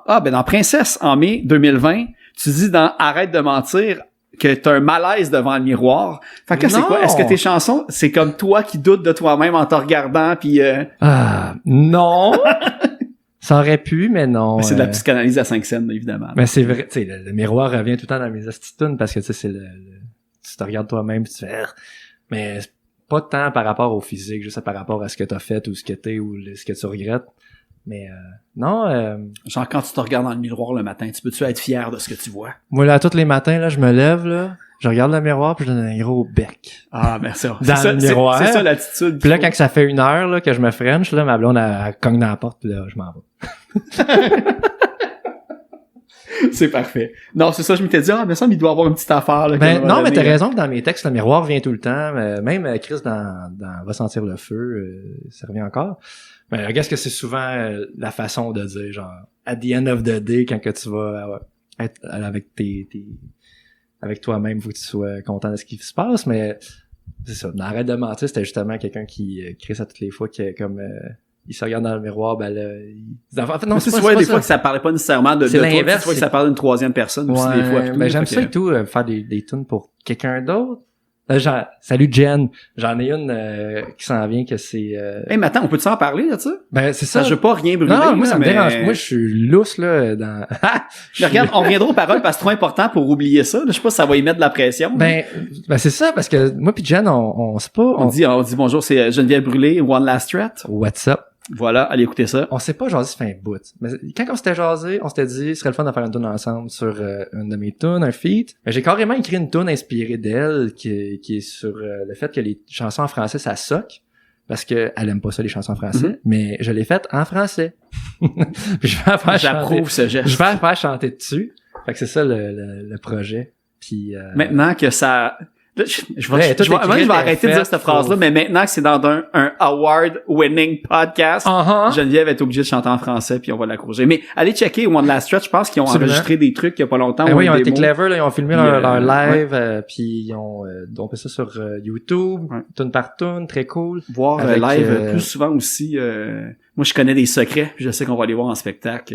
Princesse en mai 2020, tu dis dans Arrête de mentir que t'as un malaise devant le miroir. Fait que là, c'est quoi? Est-ce que tes chansons, c'est comme toi qui doutes de toi-même en te regardant puis non. Ça aurait pu, mais non. Mais c'est de la psychanalyse à 5 scènes, évidemment. Mais c'est vrai, tu sais, le miroir revient tout le temps dans mes astitunes parce que tu sais, c'est tu te regardes toi-même pis tu fais, mais pas tant par rapport au physique, juste par rapport à ce que t'as fait ou ce que t'es ou ce que tu regrettes. Mais non. Genre quand tu te regardes dans le miroir le matin, tu peux-tu être fier de ce que tu vois? Moi là, tous les matins, là, je me lève, là, je regarde le miroir puis je donne un gros bec. Ah, merci. Dans le miroir. C'est ça l'attitude. Puis là, quand ça fait 1 heure là, que je me french, là, ma blonde, elle cogne dans la porte puis là, je m'en vais. C'est parfait. Non, c'est ça, je m'étais dit, mais ça, il doit avoir une petite affaire. Là, non, mais t'as raison que dans mes textes, le miroir vient tout le temps. Même Chris dans Va sentir le feu, ça revient encore. Mais regarde que c'est souvent la façon de dire, genre, at the end of the day, quand que tu vas être avec avec toi-même, faut que tu sois content de ce qui se passe, mais c'est ça. Dans Arrête de mentir, c'était justement quelqu'un qui crie ça toutes les fois, qui comme... il se regarde dans le miroir, ben là, en fait, non, c'est pas des fois que ça parlait pas nécessairement de toi, des fois que ça parlait d'une troisième personne aussi, des fois. Ben, j'aime ça et tout, faire des tunes pour quelqu'un d'autre. Genre, salut Jen, j'en ai une qui s'en vient que c'est... mais attends, on peut-tu en parler là, tu sais? Ben c'est ça. Je veux pas rien brûler. Non, moi ça me dérange. Moi je suis lousse là dans... Mais regarde, on reviendra aux paroles parce que c'est trop important pour oublier ça. Là, je sais pas si ça va y mettre de la pression. Ben c'est ça, parce que moi pis Jen, on sait pas... On dit bonjour, c'est Geneviève Brûlé, One Last Threat. What's up? Voilà, allez écouter ça. On s'est pas jasé, ça fait un bout. Mais quand on s'était jasé, on s'était dit, ce serait le fun de faire une tune ensemble sur une de mes tunes, un feat. Mais j'ai carrément écrit une tune inspirée d'elle qui est sur le fait que les chansons en français, ça soque. Parce que elle aime pas ça, les chansons en français. Mais je l'ai faite en français. Puis je vais la faire J'approuve ce geste. Je vais la faire chanter dessus. Fait que c'est ça le projet. Puis maintenant que ça... Là, je vais arrêter de dire cette phrase-là, mais maintenant que c'est dans un award-winning podcast, Geneviève est obligée de chanter en français, puis on va la corriger. Mais allez checker One Last Stretch, je pense qu'ils ont enregistré des trucs il y a pas longtemps. Oui, ils ont été clever, là, ils ont filmé leur live, puis ils ont fait ça sur YouTube, tune par tune, très cool. Voir live plus souvent aussi. Moi, je connais des secrets, puis je sais qu'on va les voir en spectacle.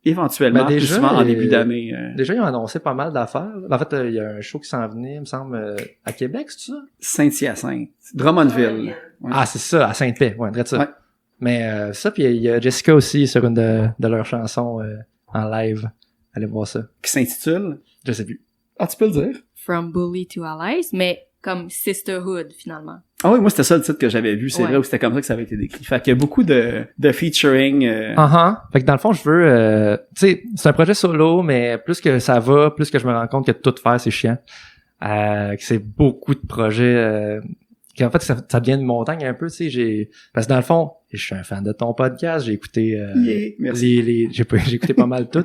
Éventuellement, plus souvent en début d'année. Déjà, ils ont annoncé pas mal d'affaires. En fait, il y a un show qui s'en venait, il me semble, à Québec, c'est ça? Saint-Hyacinthe. Drummondville. Ouais. Ah, c'est ça, à Sainte-Paix, ouais, ça. Ouais. Mais ça, puis il y a Jessica aussi sur une de leurs chansons en live. Allez voir ça. Qui s'intitule? Je sais plus. Ah, tu peux le dire? From Bully to Allies, mais comme Sisterhood, finalement. Ah oui, moi, c'était ça le titre que j'avais vu. C'est vrai, où c'était comme ça que ça avait été décrit. Fait qu'il y a beaucoup de featuring. Fait que dans le fond, je veux... tu sais, c'est un projet solo, mais plus que ça va, plus que je me rends compte que tout faire, c'est chiant. Que c'est beaucoup de projets... qu'en fait, ça devient une montagne un peu, tu sais. Parce que dans le fond, je suis un fan de ton podcast. J'ai écouté... merci. J'ai écouté pas mal tout.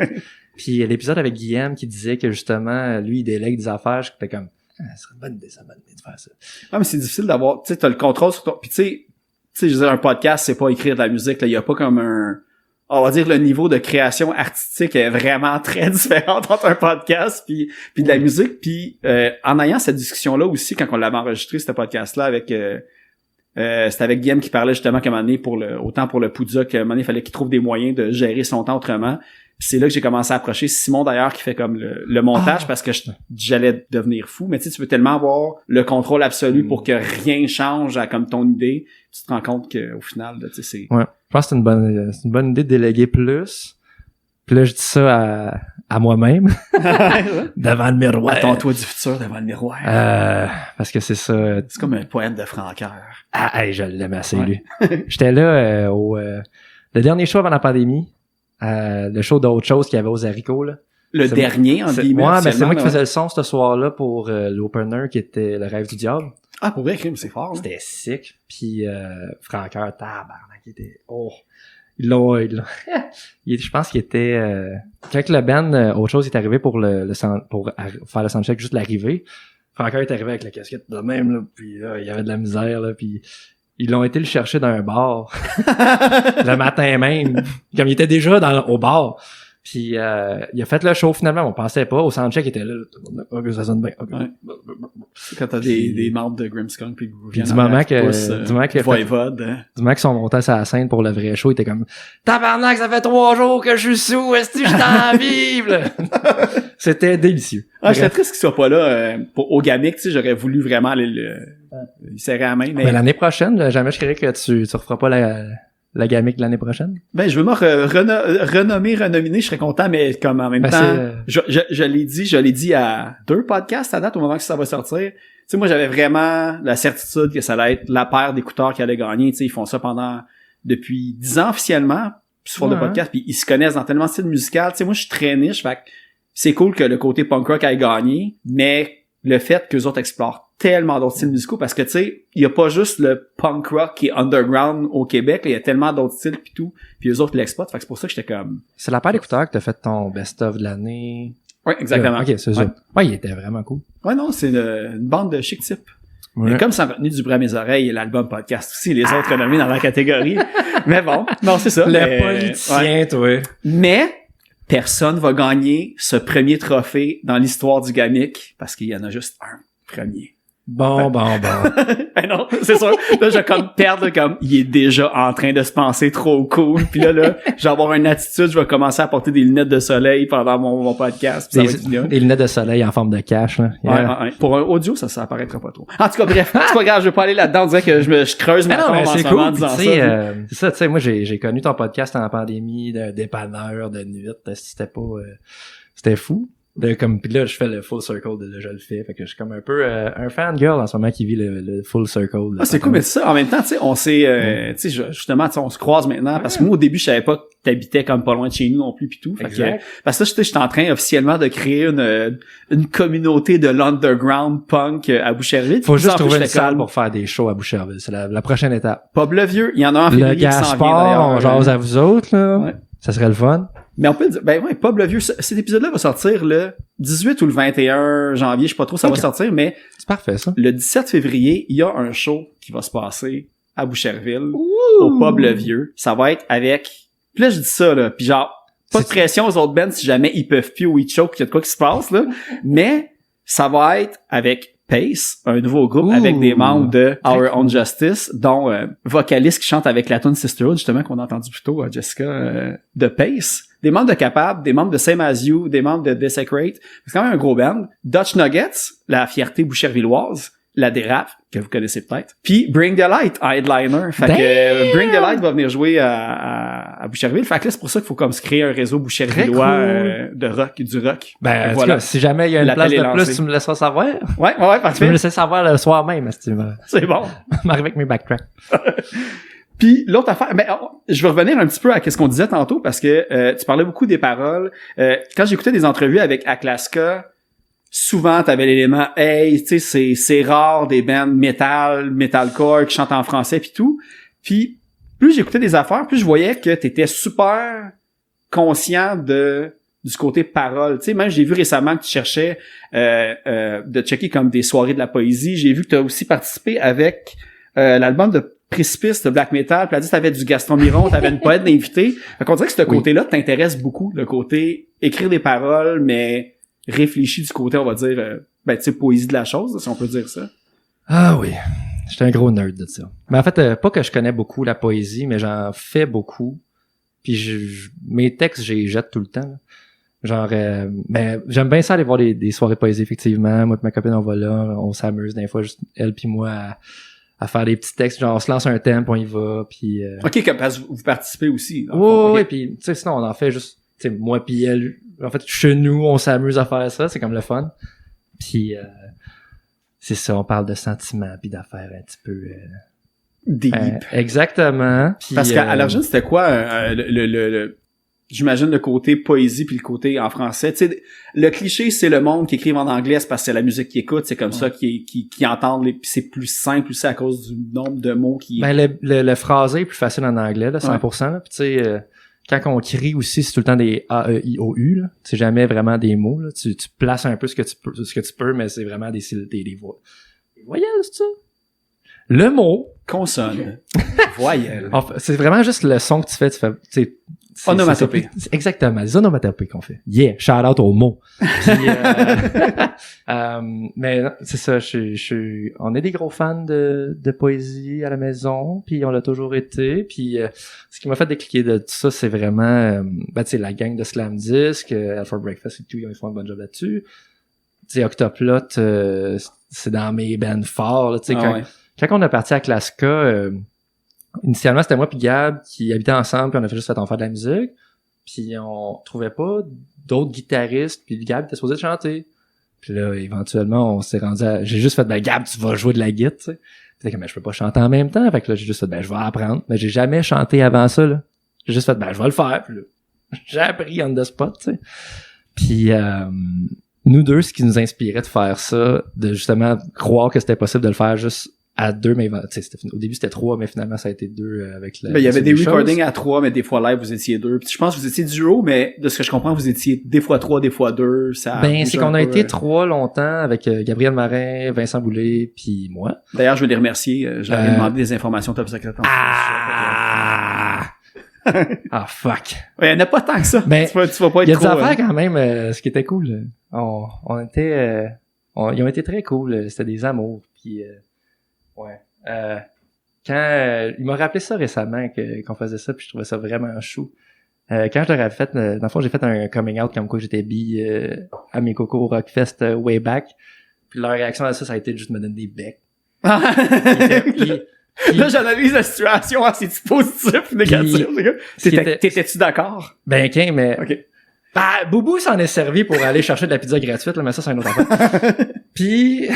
Puis l'épisode avec Guillaume qui disait que justement, lui, il délègue des affaires. J'étais comme... ce serait une bonne idée de faire ça. Ah, mais c'est difficile d'avoir, tu sais, t'as le contrôle sur ton, puis tu sais, je veux dire, un podcast, c'est pas écrire de la musique, là, il y a pas comme on va dire, le niveau de création artistique est vraiment très différent entre un podcast puis de la musique, puis en ayant cette discussion-là aussi, quand on l'avait enregistré, ce podcast-là, avec, c'était avec Guillaume qui parlait justement qu'à un moment donné, autant pour le Poudja, qu'à un moment donné, il fallait qu'il trouve des moyens de gérer son temps autrement. Puis c'est là que j'ai commencé à approcher Simon d'ailleurs qui fait comme le montage parce que j'allais devenir fou. Mais tu sais, tu veux tellement avoir le contrôle absolu pour que rien change à comme ton idée. Tu te rends compte qu'au final, là, tu sais, c'est... Ouais. Je pense que c'est une bonne idée de déléguer plus. Puis là, je dis ça à moi-même. Devant le miroir. À ton toi du futur devant le miroir. Parce que c'est ça. C'est comme un poème de Francoeur. Ah, hey, je l'aime assez, lui. J'étais là le dernier show avant la pandémie. Le show d'Autre Chose qu'il y avait aux haricots, là. Le dernier, en guillemets. Ouais, mais c'est moi qui faisais le son ce soir-là pour l'opener qui était Le Rêve du Diable. Ah, pour vrai, c'est fort. C'était sick. Puis Francoeur, tabarnak, il était... Oh! Ils l'ont... je pense qu'il était... quand le band Autre Chose est arrivé pour faire le soundcheck, juste l'arrivée, Francoeur est arrivé avec la casquette de même, là, puis là, il y avait de la misère, là, puis... Ils l'ont été le chercher dans un bar le matin même, comme il était déjà au bar. Puis il a fait le show finalement, on pensait pas. Au soundcheck, il était là, ok, ça sonne bien. Okay. Ouais. Quand t'as des membres de Grimmskunk puis du moment que Voivode, du moment qu'ils sont montés sur la scène pour le vrai show, il était comme tabarnak, ça fait 3 jours que je suis sous, est-ce que je t'en vive? C'était délicieux. Ah, j'étais triste qu'il soit pas là au Gamic, tu sais, j'aurais voulu vraiment aller il serrait la main. Mais l'année prochaine, jamais je croyais que tu referas pas la Gamic de l'année prochaine. Ben, je veux me renominer, je serais content, mais comme en même temps, je l'ai dit à 2 podcasts à date au moment que ça va sortir. Tu sais, moi, j'avais vraiment la certitude que ça allait être la paire d'écouteurs qui allait gagner. Tu sais, ils font ça depuis 10 ans officiellement, sous forme de podcast, puis ils se connaissent dans tellement de styles musicaux. Tu sais, moi, je suis très niche, fait que c'est cool que le côté punk rock aille gagné, mais le fait qu'eux autres explorent tellement d'autres styles musicaux, parce que tu sais, il y a pas juste le punk rock qui est underground au Québec, il y a tellement d'autres styles pis tout, puis eux autres l'exploitent, fait que c'est pour ça que j'étais comme... C'est la paire d'écouteurs que t'as fait ton best-of de l'année. Oui, exactement. Ok, c'est ça. Ouais, il était vraiment cool. Ouais, non, c'est une bande de chic types. Ouais. Et comme ça a retenu du bruit à mes oreilles, l'album podcast aussi, les autres renommés dans la catégorie. Mais bon, non, c'est ça. Le politicien, toi. Mais personne va gagner ce premier trophée dans l'histoire du Gamic, parce qu'il y en a juste un premier. Bon. Ben non, c'est sûr. Là, je vais comme perdre, comme, il est déjà en train de se penser trop cool. Puis là, je vais avoir une attitude, je vais commencer à porter des lunettes de soleil pendant mon podcast. Des lunettes de soleil en forme de cache, là. Yeah. Ouais. Pour un audio, ça apparaîtra pas trop. En tout cas, bref, c'est pas grave, je vais pas aller là-dedans, dire que je creuse ma tombe en ce moment en disant ça. C'est ça, tu sais, moi, j'ai connu ton podcast en pandémie, d'un dépanneur, de nuit, c'était fou. Puis là, je fais le full circle de je le fais. Fait que je suis comme un peu un fangirl en ce moment qui vit le full circle. Ah, c'est cool, mais c'est ça. En même temps, tu sais, on s'est, tu sais, justement, on se croise maintenant. Parce que moi, au début, je savais pas que t'habitais comme pas loin de chez nous non plus pis tout. Fait que, parce que là, j'étais en train officiellement de créer une communauté de l'underground punk à Boucherville. Faut juste trouver une salle pour faire des shows à Boucherville. C'est la prochaine étape. Pub Le Vieux. Il y en a un en février qui s'en vient, d'ailleurs. On jase à vous autres, là. Ouais. Ça serait le fun. Mais on peut dire, ben ouais, Pub le Vieux, cet épisode-là va sortir le 18 ou le 21 janvier, je sais pas trop, ça va sortir, mais C'est parfait, ça. le 17 février, il y a un show qui va se passer à Boucherville, au Pub le Vieux. Ça va être avec, puis là je dis ça, là, puis genre, pas de pression aux autres bands si jamais ils peuvent plus ou ils choke, qu'il y a de quoi qui se passe, là, mais ça va être avec Pace, un nouveau groupe avec des membres de Our Own Justice, dont vocaliste qui chante avec la tune Sisterhood, justement, qu'on a entendu plus tôt, Jessica, de Pace. Des membres de Capable, des membres de Same As You, des membres de Desecrate. C'est quand même un gros band. Dutch Nuggets, la fierté bouchervilloise, la dérape, que vous connaissez peut-être. Puis Bring the Light, headliner. Fait que Bring the Light va venir jouer à Boucherville. Fait que là, c'est pour ça qu'il faut comme se créer un réseau bouchervillois de rock, du rock. Ben, en voilà. tout cas, si jamais il y a une place de plus, tu me laisseras savoir. Ouais, Tu peux me parfait. laisser savoir le soir même, si tu veux. C'est bon. M'arrive avec mes backtracks. Puis l'autre affaire, mais je vais revenir un petit peu à ce qu'on disait tantôt parce que tu parlais beaucoup des paroles. Quand j'écoutais des entrevues avec Aklaska, souvent t'avais l'élément hey, tu sais c'est rare des bands metalcore qui chantent en français puis tout. Puis plus j'écoutais des affaires, plus je voyais que t'étais super conscient du côté parole. Tu sais, même j'ai vu récemment que tu cherchais de checker comme des soirées de la poésie. J'ai vu que tu as aussi participé avec l'album de Précipice de Black Metal, puis elle dit que t'avais du Gaston Miron, t'avais une poète d'invité. Fait qu'on dirait que ce côté-là t'intéresse beaucoup, le côté écrire des paroles, mais réfléchi du côté, on va dire, tu sais, poésie de la chose, si on peut dire ça. Ah oui. J'étais un gros nerd de ça. Mais en fait, pas que je connais beaucoup la poésie, mais j'en fais beaucoup. Puis mes textes, je les jette tout le temps. Là. Genre, mais j'aime bien ça aller voir des soirées poésie, effectivement. Moi et ma copine, on va là, on s'amuse des fois, juste elle puis moi, à faire des petits textes. Genre, on se lance un thème, puis on y va, puis... OK, parce que vous participez aussi. Oui, puis tu sais, sinon, on en fait juste, tu sais, moi puis elle. En fait, chez nous, on s'amuse à faire ça, c'est comme le fun. Puis, c'est ça, on parle de sentiments, puis d'affaires un petit peu... Deep. Exactement. Puis, parce qu'à l'origine, c'était quoi j'imagine le côté poésie puis le côté en français. Tu sais, le cliché, c'est le monde qui écrive en anglais, c'est parce que c'est la musique qu'ils écoutent, c'est comme ça qu'ils entendent, puis c'est plus simple aussi à cause du nombre de mots qui... Ben, le phrasé est plus facile en anglais, là, 100%. Là. Puis tu sais, quand on crie aussi, c'est tout le temps des A, E, I, O, U, là. C'est jamais vraiment des mots, là. Tu places un peu ce que tu peux, mais c'est vraiment des voix. Voyelles, c'est ça? Le mot. Consonne. Voyelle. C'est vraiment juste le son que tu fais, onomatopée. Exactement, les onomatopées qu'on fait. Yeah, shout out aux mots. Puis, mais c'est ça, on est des gros fans de poésie à la maison, puis on l'a toujours été. Puis ce qui m'a fait décliquer de tout ça, c'est vraiment, tu sais, la gang de Slam Disc, Alpha Breakfast et tout, ils font un bon job là-dessus. Tu sais, Octoplot, c'est dans mes bands forts, là, tu sais, quand on est parti à Klaska, initialement, c'était moi puis Gab qui habitaient ensemble, puis on a fait juste faire de la musique. Puis on trouvait pas d'autres guitaristes, puis Gab était supposé de chanter. Puis là, éventuellement, on s'est rendu à... J'ai juste fait, Gab, tu vas jouer de la guitare, tu sais. Puis t'es comme, je peux pas chanter en même temps. Fait que là, j'ai juste fait, je vais apprendre. Mais j'ai jamais chanté avant ça, là. J'ai juste fait, je vais le faire. Puis là, j'ai appris on the spot, tu sais. Puis nous deux, ce qui nous inspirait de faire ça, de justement croire que c'était possible de le faire juste à deux, mais au début c'était 3, mais finalement ça a été 2 avec la... il y avait des recordings à 3, mais des fois live vous étiez 2. Puis je pense que vous étiez duo, mais de ce que je comprends, vous étiez des fois 3, des fois 2. Ça c'est qu'on a été 3 longtemps avec Gabriel Marin, Vincent Boulay, puis moi. D'ailleurs, je veux les remercier. Je leur ai demandé des informations top secret. Fuck. Ouais, il n'y en a pas tant que ça. Ben, tu vas pas être il y a trop, des affaires quand même, ce qui était cool. On était... ils ont été très cool. C'était des amours. Puis... quand il m'a rappelé ça récemment qu'on faisait ça, puis je trouvais ça vraiment chou. Quand je leur avais fait, dans le fond, j'ai fait un coming out comme quoi j'étais bi à mes cocos au Rockfest way back. Puis leur réaction à ça, ça a été de juste me donner des becs. Là, j'analyse la situation en c'est positif ou négatif. T'étais-tu d'accord? Ben, mais... OK. Boubou s'en est servi pour aller chercher de la pizza gratuite, là, mais ça, c'est un autre affaire. Puis...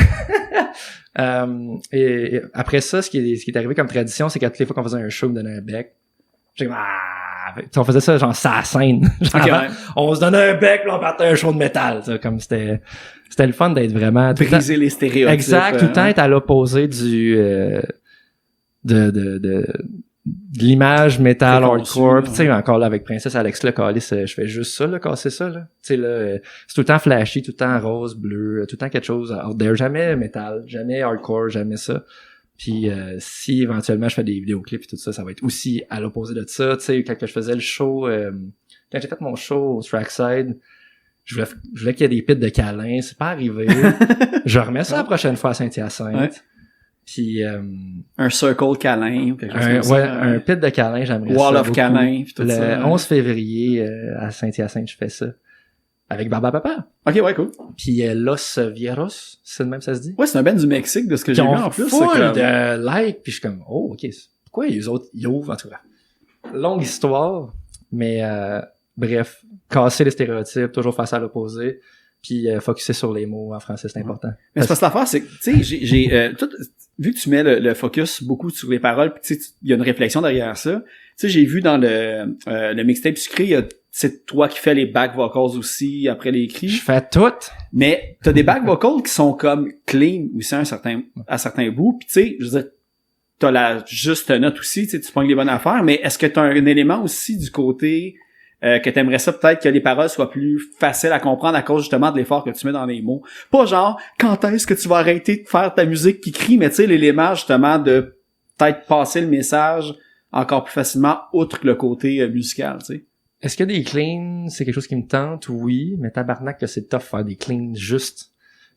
et après ça, ce qui est arrivé comme tradition, c'est qu'à toutes les fois qu'on faisait un show, me donnait un bec. J'ai comme, on faisait ça, genre, ça scène. On se donnait un bec, puis on partait un show de métal, comme c'était le fun d'être vraiment... Briser les stéréotypes. Exact, tout le temps être à l'opposé du, de l'image métal, Très conçu, hardcore. là. Puis tu sais, encore là, avec Princesse Alex, là, Calice, je fais juste ça, là, casser ça, là. Tu sais, là, c'est tout le temps flashy, tout le temps rose, bleu, tout le temps quelque chose out there. Jamais métal, jamais hardcore, jamais ça. Puis si éventuellement je fais des vidéoclips et tout ça, ça va être aussi à l'opposé de ça. Tu sais, quand je faisais le show, quand j'ai fait mon show au Trackside, je voulais qu'il y ait des pits de câlins, c'est pas arrivé. Je remets ça la prochaine fois à Saint-Hyacinthe. Ouais. Puis Un circle câlin ou quelque chose comme ça. ouais, un pit de câlins, j'aimerais Wall ça of beaucoup. câlin, puis tout Le ça. 11 février à Saint-Hyacinthe, je fais ça. Avec Barba Papa. Ok, ouais, cool. Puis Los Vieros, c'est le même ça se dit? Ouais, c'est un band du Mexique, de ce que Qui j'ai vu ont en plus. full c'est comme- de likes, puis je suis comme, oh, ok, pourquoi les autres, ils ouvrent, en tout cas. Longue histoire, mais bref, casser les stéréotypes, toujours face à l'opposé, puis focusser sur les mots en français, c'est important. Mais c'est parce que l'affaire, c'est que, tu sais, vu que tu mets le focus beaucoup sur les paroles, puis tu sais, il y a une réflexion derrière ça. Tu sais, j'ai vu dans le mixtape sucré, c'est toi qui fais les back vocals aussi après les Je cris. fais tout. Mais t'as des back vocals qui sont comme clean aussi à certains bouts. Puis tu sais, je veux dire, t'as la juste note aussi, tu sais, tu pognes les bonnes affaires. Mais est-ce que t'as un élément aussi du côté que t'aimerais ça peut-être que les paroles soient plus faciles à comprendre à cause justement de l'effort que tu mets dans les mots? Pas genre, quand est-ce que tu vas arrêter de faire ta musique qui crie, mais tu sais, l'élément justement de peut-être passer le message encore plus facilement outre que le côté musical, tu sais. Est-ce que des cleans, c'est quelque chose qui me tente? Oui, mais tabarnak que c'est tough faire des cleans juste.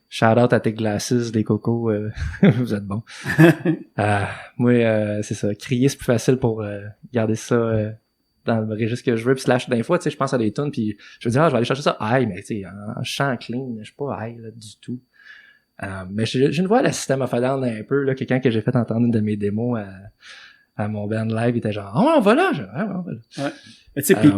Shout out à tes glasses, les cocos, vous êtes bons. Moi, c'est ça. Crier, c'est plus facile pour garder ça dans le registre que je veux. Puis slash d'un fois, tu sais, je pense à des tunes, puis je me dis, je vais aller chercher ça high, mais tu sais, en chant clean, je suis pas high là, du tout. Mais j'ai une voix à la System of a Down un peu, là, quelqu'un que j'ai fait entendre une de mes démos à mon band live, il était genre, oh, on va là, genre, ah, on va là. Ouais. Mais tu sais, puis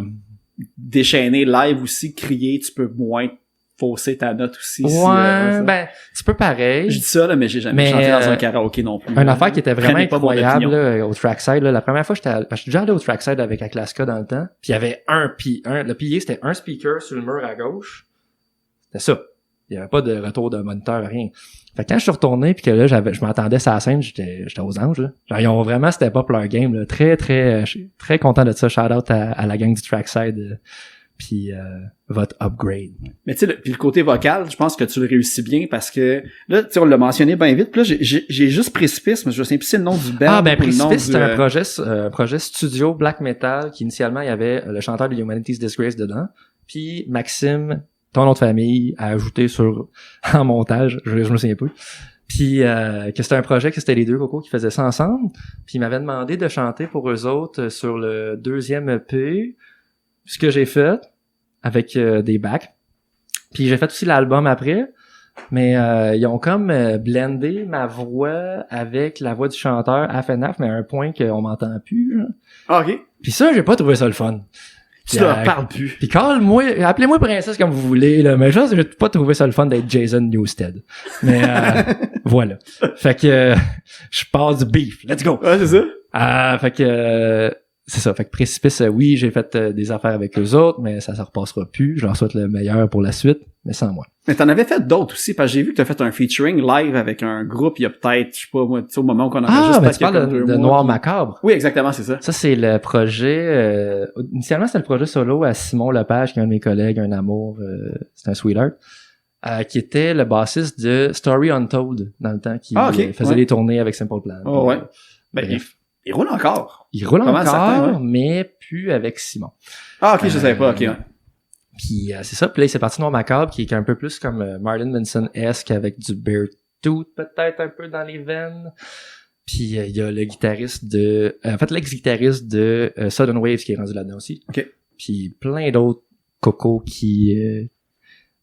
déchaîner live aussi, crier, tu peux moins fausser ta note aussi. Ouais, ça. ben, tu peux pareil. Je dis ça, là, mais j'ai jamais Mais, chanté dans un karaoké non plus. Une affaire qui était vraiment Prenez pas mon incroyable opinion. là, au Trackside, là, la première fois parce que je suis déjà allé au Trackside avec Aklaska dans le temps, puis il y avait le pilier, c'était un speaker sur le mur à gauche. C'était ça. Il y avait pas de retour de moniteur, rien. Fait que quand je suis retourné puis que là je m'entendais sur la scène, j'étais aux anges là. Genre ils ont vraiment step up leur game là, je suis très content de ça. Shout out à la gang du Trackside puis votre upgrade. Mais tu sais, puis le côté vocal, je pense que tu le réussis bien parce que là, tu sais, on l'a mentionné bien vite. Puis là, j'ai juste Précipice, mais je sais plus si c'est le nom du band. Ah ben ou le nom Précipice, du, c'est un projet studio black metal qui initialement il y avait le chanteur de Humanity's Disgrace dedans, puis Maxime, ton nom de famille, a ajouté en montage, je me souviens plus. Puis que c'était un projet que c'était les deux cocos qui faisaient ça ensemble, puis ils m'avaient demandé de chanter pour eux autres sur le 2e EP, ce que j'ai fait avec des backs. Puis j'ai fait aussi l'album après, mais ils ont comme blendé ma voix avec la voix du chanteur à FNAF, mais à un point qu'on m'entend plus. Genre. Ah, ok. Puis ça, j'ai pas trouvé ça le fun. Tu Puis, leur parles plus. Puis appelez-moi princesse comme vous voulez, là, mais j'ai pas trouvé ça le fun d'être Jason Newsted. Mais voilà. Fait que je pars du beef. Let's go! Ouais, c'est ça. Fait que c'est ça. Fait que Précipice, oui, j'ai fait des affaires avec eux autres, mais ça repassera plus. Je leur souhaite le meilleur pour la suite, mais sans moi. Mais t'en avais fait d'autres aussi, parce que j'ai vu que t'as fait un featuring live avec un groupe il y a peut-être, je sais pas moi, tu sais, au moment qu'on enregistre. Mais tu parles de Noir Macabre. Oui, exactement, c'est ça. Ça, c'est le projet... initialement, c'était le projet solo à Simon Lepage, qui est un de mes collègues, un amour, c'est un sweetheart, qui était le bassiste de Story Untold, dans le temps, qui faisait les tournées avec Simple Plan. Oh, ouais. Ben, Bref. il roule encore. Il roule Pas mal encore, certain, ouais. mais plus avec Simon. Ah, ok, je savais pas, ok, ouais. Puis c'est ça, puis là, c'est parti Noir Macabre, qui est un peu plus comme Martin Manson-esque, avec du Beartooth, peut-être un peu dans les veines. Puis il y a le guitariste l'ex-guitariste de Sudden Waves qui est rendu là-dedans aussi. Ok. Puis plein d'autres cocos qui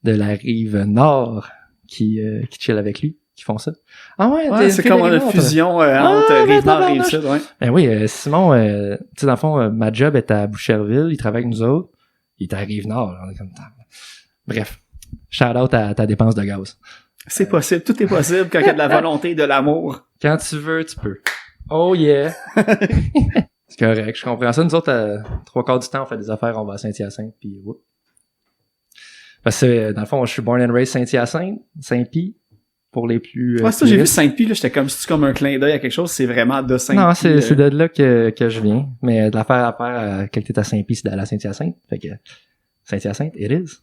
de la rive nord qui chill avec lui, qui font ça. Ah ouais, C'est comme une fusion entre Rive-Nord et Rive-Sud, ouais. Ben oui, Simon, tu sais, dans le fond, ma job est à Boucherville, il travaille avec nous autres. Il est à Rive-Nord. On est comme... Bref, shout-out à ta dépense de gaz. C'est possible, tout est possible quand il y a de la volonté et de l'amour. Quand tu veux, tu peux. Oh yeah! C'est correct, je comprends ça. Nous autres, 3/4 du temps, on fait des affaires, on va à Saint-Hyacinthe, puis whoop. Parce que, dans le fond, je suis born and raised Saint-Hyacinthe, Saint-Pie. pour les plus... Ouais, ça, j'ai vu puristes. Sainte-Pie, là, j'étais comme, c'est comme un clin d'œil à quelque chose, c'est vraiment de Sainte-Pie. Non, c'est de là que je viens. Mais de l'affaire à faire, quand t'es à Saint-Pie, c'est d'aller à Saint-Hyacinthe. Fait que Saint-Hyacinthe, it is.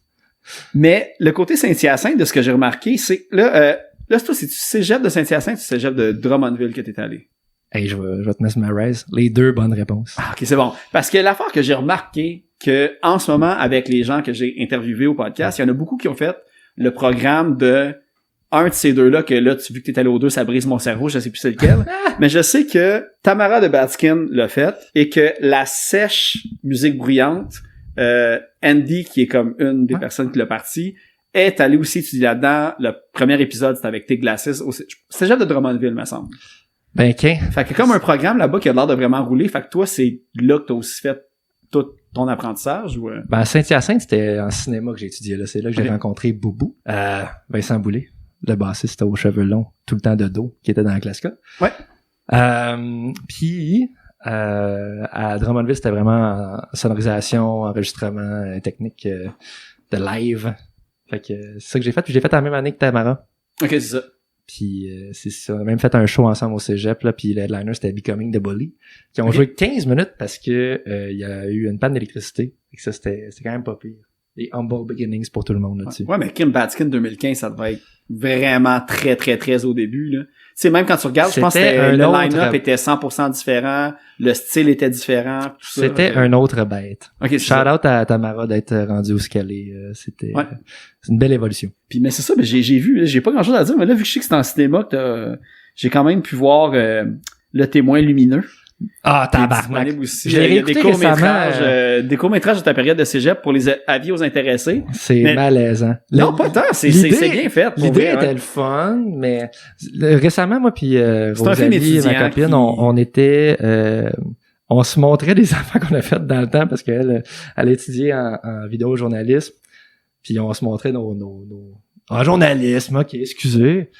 Mais le côté Saint-Hyacinthe, de ce que j'ai remarqué, c'est, là, c'est toi, c'est-tu cégep de Saint-Hyacinthe ou cégep de Drummondville que t'es allé? Hey, je vais te mesmerize. Les deux bonnes réponses. Ah, ok, c'est bon. Parce que l'affaire que j'ai remarqué, que en ce moment, avec les gens que j'ai interviewés au podcast, il y en a beaucoup qui ont fait le programme de un de ces deux-là, que là, vu que t'es allé aux deux, ça brise mon cerveau, je sais plus c'est lequel. Mais je sais que Tamara de Batskin l'a fait, et que la sèche musique bruyante, Andy, qui est comme une des personnes qui l'a partie, est allée aussi étudier là-dedans. Le premier épisode, c'était avec Tig Glasses, au cégep de Drummondville, me semble. Ben, OK. Fait que comme un programme là-bas qui a l'air de vraiment rouler, fait que toi, c'est là que t'as aussi fait tout ton apprentissage ou... Ben, à Saint-Hyacinthe, c'était en cinéma que j'ai étudié, là. C'est là que j'ai Ok. rencontré Boubou. Vincent Boulay, le bassiste aux cheveux longs, tout le temps de dos, qui était dans la classe K. Ouais. Puis, à Drummondville, c'était vraiment sonorisation, enregistrement, technique de live. Fait que c'est ça que j'ai fait. Puis j'ai fait la même année que Tamara. Ok, c'est ça. Puis c'est ça. On a même fait un show ensemble au cégep, là. Puis le headliner, c'était Becoming the Bully. Qui ont Ok. joué 15 minutes parce que il y a eu une panne d'électricité. Et que ça, c'était quand même pas pire. Des humble beginnings pour tout le monde là-dessus. Ouais, mais Kim Batskin 2015, ça devait être vraiment très, très, très au début, là. Tu sais, même quand tu regardes, je pense que C'était le un autre- line-up était 100% différent, le style était différent, tout ça. C'était un autre bête. Ok, c'est Shout ça. out à Tamara d'être rendue où ce qu'elle est. C'était Ouais. c'est une belle évolution. Puis, mais c'est ça, mais j'ai vu, là, j'ai pas grand-chose à dire, mais là, vu que je sais que c'est en cinéma, que j'ai quand même pu voir Le Témoin lumineux. Ah, Qui est tabarnak. disponible aussi. Je l'ai Il y a des réécouté courts-métrages, récemment, des courts-métrages de ta période de cégep pour les avis aux intéressés. C'est Mais- malaisant. Non, pas tant, c'est bien fait. pour L'idée vrai, était ouais. le fun, mais récemment, moi puis C'est un film Rosalie, étudiant ma copine, qui- on était... on se montrait des affaires qu'on a faites dans le temps parce qu'elle elle étudiait en vidéojournalisme. Puis on se montrait nos en journalisme, ok, excusez.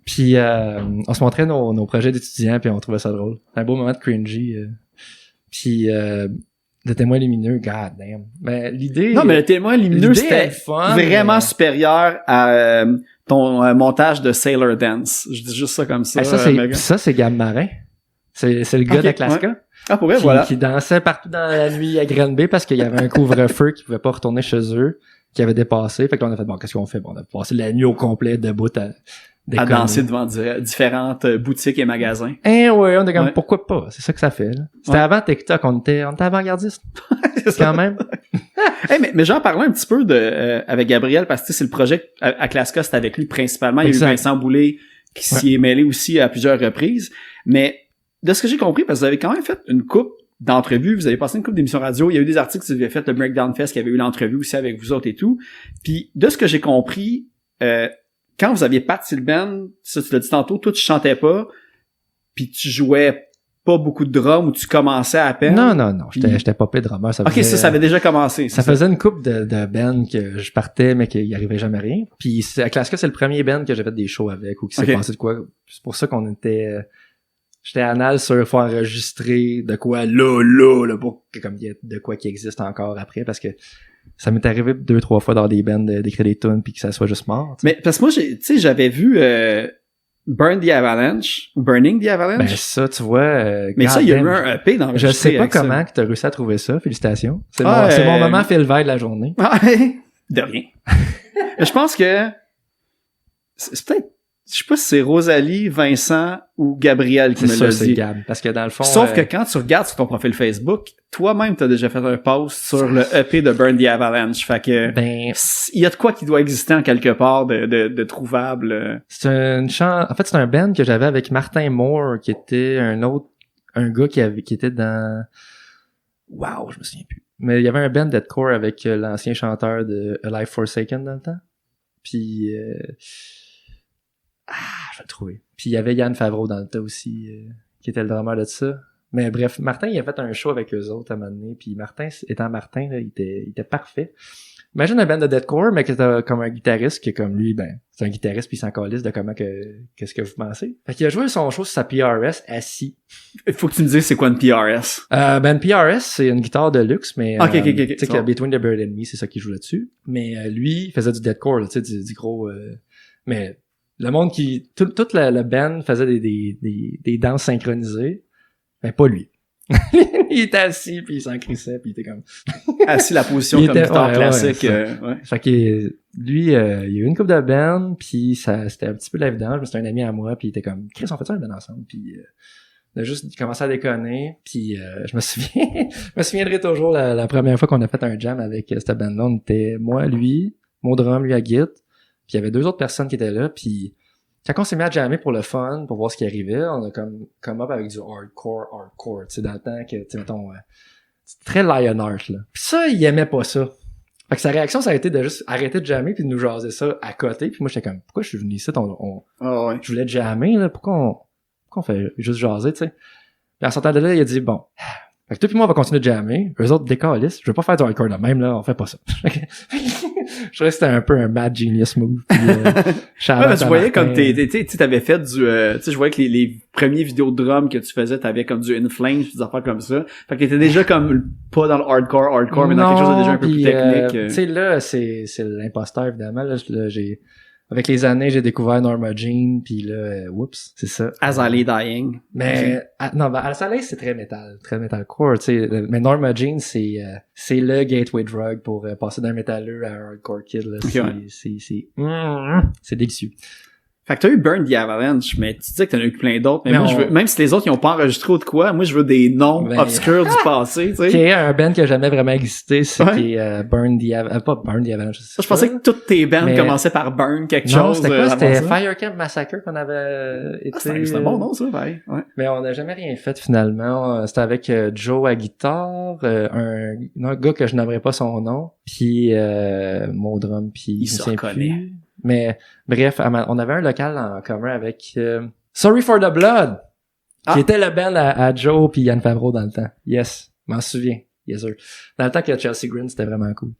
Puis on se montrait nos projets d'étudiants, puis on trouvait ça drôle. Un beau moment de cringy. Puis Le Témoin lumineux, god damn. Mais l'idée... Non, mais Le Témoin lumineux, l'idée est c'était le fun, vraiment mais- supérieur à ton montage de Sailor Dance. Je dis juste ça comme ça. Hey, ça, c'est Gab Marin. C'est le gars Ok, de la classe K. ouais. Ah, pour vrai, qui, voilà. qui dansait partout dans la nuit à Granby parce qu'il y avait un couvre-feu qui pouvait pas retourner chez eux, qui avait dépassé. Fait que là, on a fait, bon, qu'est-ce qu'on fait? Bon, on a passé la nuit au complet debout à À danser devant différentes boutiques et magasins. Eh ouais, on est comme, Ouais. pourquoi pas? C'est ça que ça fait, là. C'était Ouais. avant TikTok, on était avant-gardiste. C'est ça. Quand même. Hey, mais j'en parlais un petit peu avec Gabriel parce que tu sais, c'est le projet à Claska, c'était avec lui principalement. Il y a eu Exact. Vincent Boulay qui s'y est mêlé aussi à plusieurs reprises. Mais de ce que j'ai compris, parce que vous avez quand même fait une coupe d'entrevues, vous avez passé une coupe d'émissions radio, il y a eu des articles que vous avez fait, le Breakdown Fest, qui avait eu l'entrevue aussi avec vous autres et tout. Puis de ce que j'ai compris, quand vous aviez parti le band, ça tu l'as dit tantôt, toi tu chantais pas, puis tu jouais pas beaucoup de drums ou tu commençais à peine. Non. Puis- J'étais pas pire drummer. Ça Ok, faisait, ça avait déjà commencé. Ça c'est faisait une couple de bands que je partais, mais qu'il y arrivait jamais rien. Puis à Claska, c'est le premier band que j'ai fait des shows avec ou qui s'est Ok. passé de quoi. C'est pour ça qu'on était... J'étais anal sur faut enregistrer de quoi là, pour que comme il y a de quoi qui existe encore après, parce que ça m'est arrivé 2-3 fois dans des bands d'écrire des tunes puis que ça soit juste mort. tu sais. Mais parce que moi, tu sais, j'avais vu Burn the Avalanche ou Burning the Avalanche. Ben ça, tu vois... mais ça, il y a eu goddamn, un EP dans je sais pas comment que t'as réussi à trouver ça. Félicitations. C'est Ah, c'est mon moment Phil Veil de la journée. De rien. Mais je pense que c'est peut-être, je sais pas si c'est Rosalie, Vincent ou Gabriel qui C'est me sûr, l'a c'est dit. Gab. Parce que dans le fond... Sauf que quand tu regardes sur ton profil Facebook, toi-même, t'as déjà fait un post sur le EP de Burn the Avalanche. Fait que ben, il y a de quoi qui doit exister en quelque part de trouvable. c'est en fait, c'est un band que j'avais avec Martin Moore, qui était un gars qui était dans, wow, je me souviens plus. Mais il y avait un band deathcore avec l'ancien chanteur de Alive Forsaken dans le temps. Puis, je vais le trouver. Puis il y avait Yann Favreau dans le tas aussi, qui était le drummer de ça. Mais bref, Martin, il a fait un show avec eux autres à un moment donné. Puis Martin, étant Martin, là, il était parfait. Imagine un band de deathcore, mais que t'as comme un guitariste qui est comme lui, ben, c'est un guitariste puis il s'en calisse de comment qu'est-ce que vous pensez. Fait qu'il a joué son show sur sa PRS assis. Il faut que tu me dises c'est quoi une PRS. Ben, une PRS, c'est une guitare de luxe, mais, Ok, tu sais c'est que bon. Between the Bird and Me, c'est ça qu'il joue là-dessus. Mais, lui, il faisait du deathcore, là, tu sais, du gros, mais le monde qui... Toute le band faisait des danses synchronisées. Mais pas lui. Il était assis, puis il s'en crissait, puis il était comme... Assis la position Il comme était- guitare ouais, classique. ouais, ouais. Fait que lui, il y a eu une couple de bands, puis c'était un petit peu de la vidange, mais c'était un ami à moi, puis il était comme, Chris, on fait ça un band ensemble, puis on a juste commencé à déconner, puis je me souviens, je me souviendrai toujours la première fois qu'on a fait un jam avec cette band-là, on était moi, lui, mon drum, lui à Git, puis il y avait 2 autres personnes qui étaient là, puis quand on s'est mis à jammer pour le fun, pour voir ce qui arrivait, on a comme up avec du hardcore, tu sais, dans le temps que, tu sais, mettons, c'est très Lionheart, là. Puis ça, il aimait pas ça. Fait que sa réaction, ça a été de juste arrêter de jammer puis de nous jaser ça à côté. Puis moi, j'étais comme, pourquoi je suis venu ici? Ah ouais. Je voulais jammer, là. Pourquoi on fait juste jaser, tu sais? Puis en sortant de là, il a dit, bon. Fait que toi puis moi, on va continuer de jammer. Eux autres décalisent. Je veux pas faire du hardcore de même, là. On fait pas ça. Je trouvais que c'était un peu un mad genius move. Puis, Ouais, parce que je voyais comme t'avais fait du, tu sais, je voyais que les premiers vidéos de drum que tu faisais, t'avais comme du In Flames, des affaires comme ça. Fait que t'étais déjà comme pas dans le hardcore, mais dans quelque chose de déjà un peu plus technique. Tu sais, là, c'est l'imposteur, évidemment. Là, avec les années, j'ai découvert Norma Jean, puis là, whoops, c'est ça. As I Lay Dying. Mais non, ben, As I Lay, c'est très metalcore, tu sais. Mais Norma Jean, c'est le gateway drug pour passer d'un métalleux à un hardcore kid. Là. C'est délicieux. Fait que t'as eu Burn the Avalanche, mais tu disais que t'en as eu plein d'autres. Mais Mais moi, je veux, même si les autres, ils ont pas enregistré ou de quoi, moi, je veux des noms Ben, obscurs du passé, tu sais. Qui est un band qui a jamais vraiment existé, c'est Ouais. qui est Burn the Avalanche, pas Burn the Avalanche. Je pensais que toutes tes bands Mais- commençaient par Burn quelque Non, chose. c'était quoi? avant C'était ça. Fire Camp Massacre qu'on avait été... Ah, c'est un bon nom, ça, pareil. Ouais. Mais on n'a jamais rien fait finalement. C'était avec Joe à guitare, un gars que je n'aimerais pas son nom, puis mon drum, puis Il je me se souviens reconnaît. plus. Mais bref, on avait un local en commun avec Sorry for the Blood, Ah. qui était le band à Joe puis Yann Favreau dans le temps. Yes, m'en souviens. Yes sir. Dans le temps que Chelsea Green, c'était vraiment cool.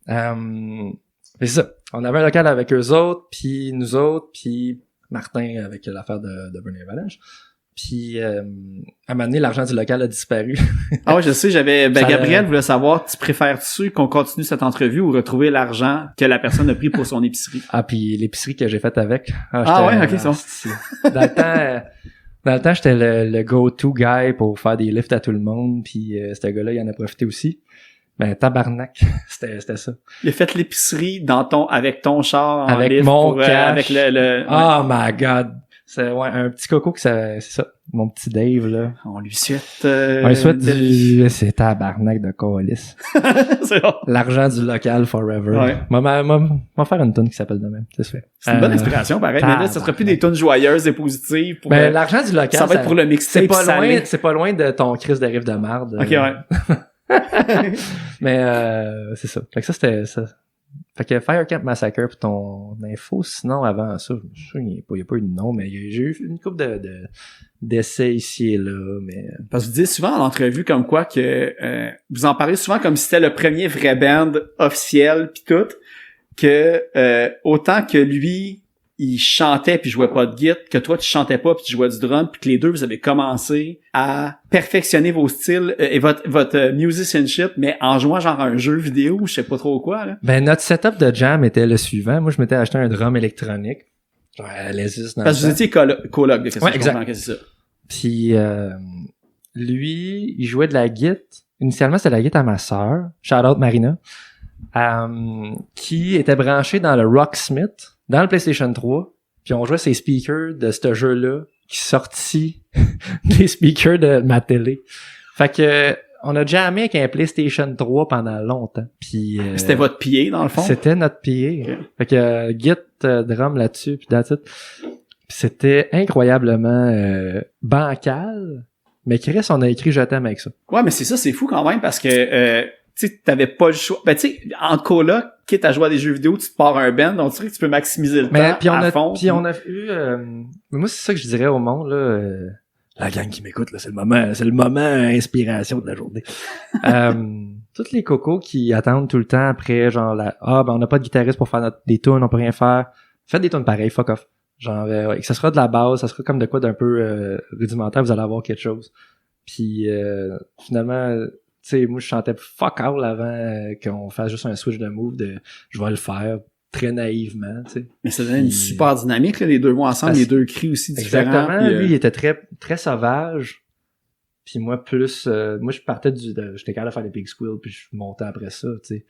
C'est ça. On avait un local avec eux autres, puis nous autres, puis Martin avec l'affaire de Burn the Avalanche. Puis à un moment donné, l'argent du local a disparu. Ah ouais, je sais, Ça, Gabriel voulait savoir, tu préfères-tu qu'on continue cette entrevue ou retrouver l'argent que la personne a pris pour son épicerie? Ah, puis l'épicerie que j'ai faite avec. Ah j'étais- ouais, ok, ça. c'est- Dans le temps, j'étais le go-to guy pour faire des lifts à tout le monde, puis ce gars-là, il en a profité aussi. Ben, tabarnak, c'était ça. Il a fait l'épicerie avec ton char en Avec lift mon pour, cash. avec le Oh my god! C'est un petit coco c'est ça. Mon petit Dave, là. on lui souhaite On lui souhaite c'est tabarnak de coalice. c'est bon. L'argent du local forever. Ouais. M'a faire une tonne qui s'appelle de même, c'est fait. C'est une bonne inspiration, pareil. Mais là, ça sera plus des tonnes joyeuses et positives pour Ben, l'argent du local, ça va être pour le mixtape c'est pas loin de ton Chris de rive de marde. Ok, ouais. Mais c'est ça. Fait que ça, c'était ça. Fait que Fire Camp Massacre pour ton info, sinon avant ça, je suis sûr qu'il n'y a pas eu de nom, mais j'ai eu une couple d'essais ici et là, mais... Parce que vous dites souvent en entrevue comme quoi que vous en parlez souvent comme si c'était le premier vrai band officiel pis tout, que autant que lui il chantait puis jouait pas de guitare, que toi tu chantais pas puis tu jouais du drum, puis que les deux vous avez commencé à perfectionner vos styles et votre musicianship, mais en jouant genre un jeu vidéo, je sais pas trop quoi là. Ben, notre setup de jam était le suivant. Moi, je m'étais acheté un drum électronique. Genre, Alesis dans Parce que le vous étiez coloc de qu'est-ce Ouais, que je exact. comprends que c'est ça. Puis lui, il jouait de la guitare. Initialement, c'était la guitare à ma sœur, shout out Marina, qui était branchée dans le Rocksmith, dans le PlayStation 3. Puis on jouait ses speakers de ce jeu-là, qui sortit des speakers de ma télé. Fait que on a jammé avec un PlayStation 3 pendant longtemps. Puis C'était votre pied dans le fond. c'était notre pied. Ok. Fait que git, drum là-dessus, puis that's it. Puis c'était incroyablement bancal. Mais Chris, on a écrit « Je t'aime » avec ça. Ouais, mais c'est ça, c'est fou quand même parce que tu sais, t'avais pas le choix. Ben tu sais, en coloc, quitte à jouer à des jeux vidéo, tu te pars un band, donc tu sais que tu peux maximiser le Mais temps puis à fond. on a eu moi c'est ça que je dirais au monde là la gang qui m'écoute là, c'est le moment inspiration de la journée. Toutes les cocos qui attendent tout le temps après genre ben on n'a pas de guitariste pour faire des tunes, on peut rien faire. Faites des tunes pareilles, fuck off. Genre ouais, ça sera de la base, ça sera comme de quoi d'un peu rudimentaire, vous allez avoir quelque chose. Puis finalement tu sais, moi je chantais fuck all avant qu'on fasse juste un switch de move de je vais le faire. très naïvement, tu sais. Mais ça donnait une Puis- super dynamique, là, les deux voix ensemble, Parce- les deux cris aussi différents. Exactement. puis, Lui, il était très, très sauvage. Puis moi, moi, je partais j'étais capable de faire des big squeals, puis je montais après ça, tu sais.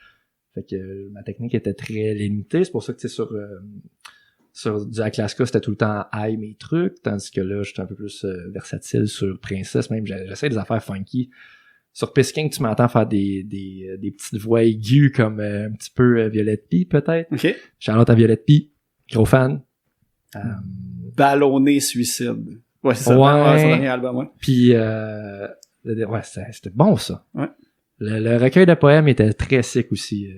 Fait que ma technique était très limitée. C'est pour ça que, tu sais, sur du Alaska, c'était tout le temps high mes trucs, tandis que là, j'étais un peu plus versatile sur Princess, même j'essaie des affaires funky. Sur Pisking, tu m'entends faire des petites voix aiguës comme un petit peu Violette P, peut-être. OK. Charlotte à Violette P, gros fan. Ballonné suicide. Ouais, c'est ça. Ouais. Son dernier album, ouais. Puis, ouais, c'était bon, ça. Ouais. Le recueil de poèmes était très sick aussi.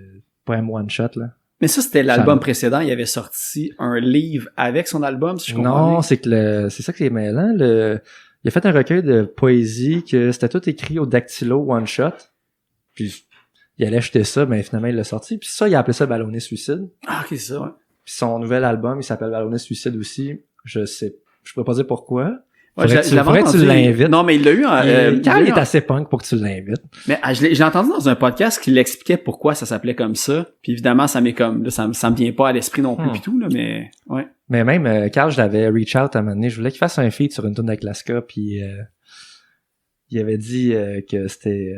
Poème one shot, là. Mais ça, c'était l'album Ça- précédent. Il avait sorti un livre avec son album, si je comprends Non, bien. c'est que c'est ça qui est mêlant. Il a fait un recueil de poésie que c'était tout écrit au dactylo one shot. Puis, il allait acheter ça, mais finalement, il l'a sorti. Puis ça, il a appelé ça Ballonné Suicide. Ah, ok, c'est ça, ouais. Puis son nouvel album, il s'appelle Ballonné Suicide aussi. Je pourrais pas dire pourquoi. Ouais, Faudrait que tu entendu. l'invites. Non, mais il l'a eu en... Carl il l'a eu est en- assez punk pour que tu l'invites. Mais je l'ai entendu dans un podcast qui l'expliquait pourquoi ça s'appelait comme ça. Puis évidemment, ça m'est comme... Là, ça me vient pas à l'esprit non plus pis tout, là, mais... Ouais. Mais même, Carl, je l'avais reach out à un moment donné. Je voulais qu'il fasse un feat sur une tune d'Alaska, puis il avait dit que c'était...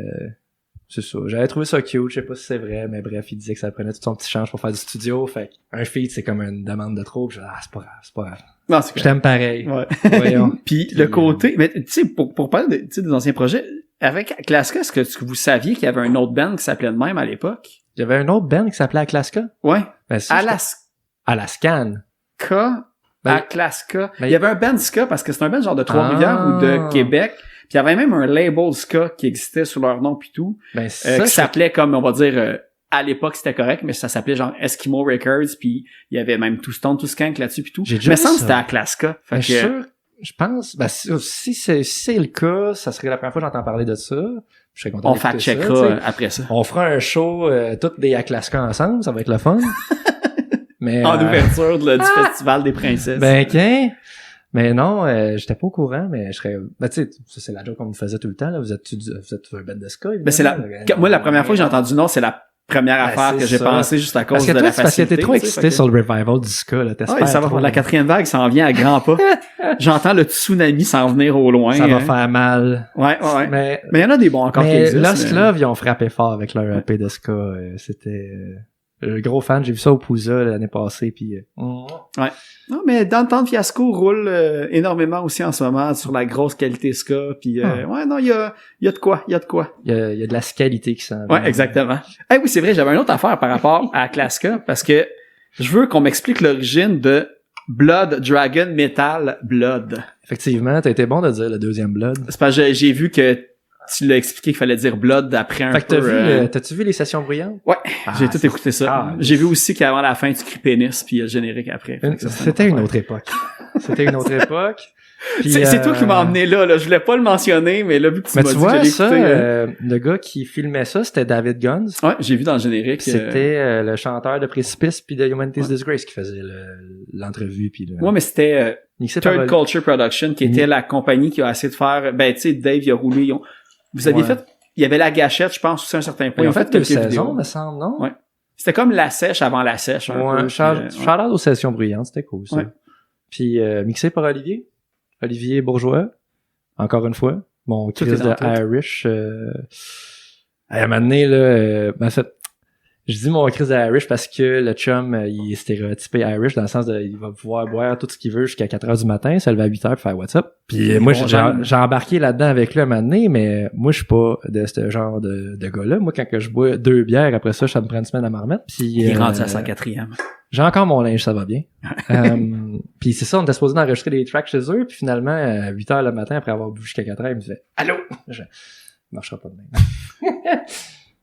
c'est ça. J'avais trouvé ça cute, je sais pas si c'est vrai, mais bref, il disait que ça prenait tout son petit change pour faire du studio. Fait un feat, c'est comme une demande de trop. Puis je dis, c'est pas grave. Non, c'est Je t'aime pareil. Ouais. Voyons. Puis le côté... Mais tu sais, pour parler de, tu sais, des anciens projets, avec Klaska, est-ce que vous saviez qu'il y avait un autre band qui s'appelait de même à l'époque? Il y avait un autre band qui s'appelait Alaska. Ouais. Ben, ça, Alaskan. Ben, Klaska. ben, Il y avait un band ska parce que c'est un band genre de Trois-Rivières Ah. ou de Québec. Puis il y avait même un label ska qui existait sous leur nom puis tout, Ben, qui ça, s'appelait comme, on va dire, à l'époque c'était correct, mais ça s'appelait genre Eskimo Records, puis il y avait même tout Stone, tout Skank là-dessus puis tout. J'ai déjà Mais vu ça ça. c'était à Klaska. Fait ben, que, je suis sûr, je pense, ben, si c'est le cas, ça serait la première fois que j'entends parler de ça. Je serais content on d'écouter ça, fact-checkera tu sais. après ça. On fera un show, toutes des Alaska ensemble, ça va être le fun. Mais, En ouverture du Festival des Princesses. ben, mais non, j'étais pas au courant, mais je serais, ben, tu sais, ça, c'est la joke qu'on me faisait tout le temps, là. Vous êtes un band de ska, Ben, c'est moi, la première fois que j'ai entendu non, c'est la première Ben, affaire c'est que j'ai ça. pensé juste à cause parce que de toi, la c'est parce que facilité. t'es trop tu sais, excité fait que- sur le revival du ska, là. T'espères Ouais, ça va. trop. La quatrième vague s'en vient à grands pas. J'entends le tsunami s'en venir au loin. Ça va hein. faire mal. Ouais. Mais Mais il y en a des bons encore qui Mais existent. Lost Love, ils ont frappé fort avec leur EP de ska. C'était le gros fan. J'ai vu ça au Pouza l'année passée. Puis, Non, mais Downtown Fiasco roule énormément aussi en ce moment sur la grosse qualité ska. Puis ouais, non, il y a de quoi. il y a de la qualité qui s'en vient. Ouais, exactement. Eh oui, c'est vrai, j'avais une autre affaire par rapport à Klaska parce que je veux qu'on m'explique l'origine de Blood Dragon Metal Blood. Effectivement, t'as été bon de dire le deuxième Blood. C'est parce que j'ai vu que tu l'as expliqué qu'il fallait dire Blood après un Fait que peu. t'as-tu vu les sessions bruyantes? Ouais, Ah, j'ai tout c'est- écouté ça. Ah, J'ai vu aussi qu'avant la fin, tu cries pénis, puis il y a le générique après. Fait que ça, c'est C'était une affaire. autre époque. C'était une autre époque. Puis, C'est toi qui m'as emmené là. Je voulais pas le mentionner, mais là, vu que tu Mais m'as tu dit que vois, j'allais ça, écouter, le gars qui filmait ça, c'était David Guns. Ouais, j'ai vu dans le générique. C'était le chanteur de Précipice puis de Humanity's Disgrace qui faisait l'entrevue puis le... Ouais, mais c'était mixé par Third Culture Production, qui était la compagnie qui a essayé de faire... Ben, tu sais, Dave, il a roulé. Vous aviez Ouais. fait... Il y avait la gâchette, je pense, aussi à un certain point. Ils ont fait deux quelques saisons, vidéos. me semble, non? Ouais. C'était comme la sèche avant la sèche. un Ouais, peu, shout-out puis, ouais. aux sessions bruyantes, c'était cool, ça. Ouais. Puis mixé par Olivier Bourgeois, encore une fois, mon Tout Chris est dans de tout. Irish. À un moment donné, là, en fait, je dis mon Chris de Irish parce que le chum, il est stéréotypé Irish dans le sens de, il va pouvoir boire tout ce qu'il veut jusqu'à 4h du matin, se lever à 8h pour faire WhatsApp. Puis moi, bon j'ai genre. embarqué là-dedans avec lui un moment donné, mais moi, je suis pas de ce genre de gars-là. Moi, quand que je bois 2 bières, après ça me prend une semaine à m'en remettre. Puis, Il est rendu à sa quatrième. j'ai encore mon linge, ça va bien. Puis c'est ça, on était supposé enregistrer des tracks chez eux, puis finalement, à 8h le matin, après avoir bu jusqu'à 4h, il me fait « Allô? » Ça marchera pas de même.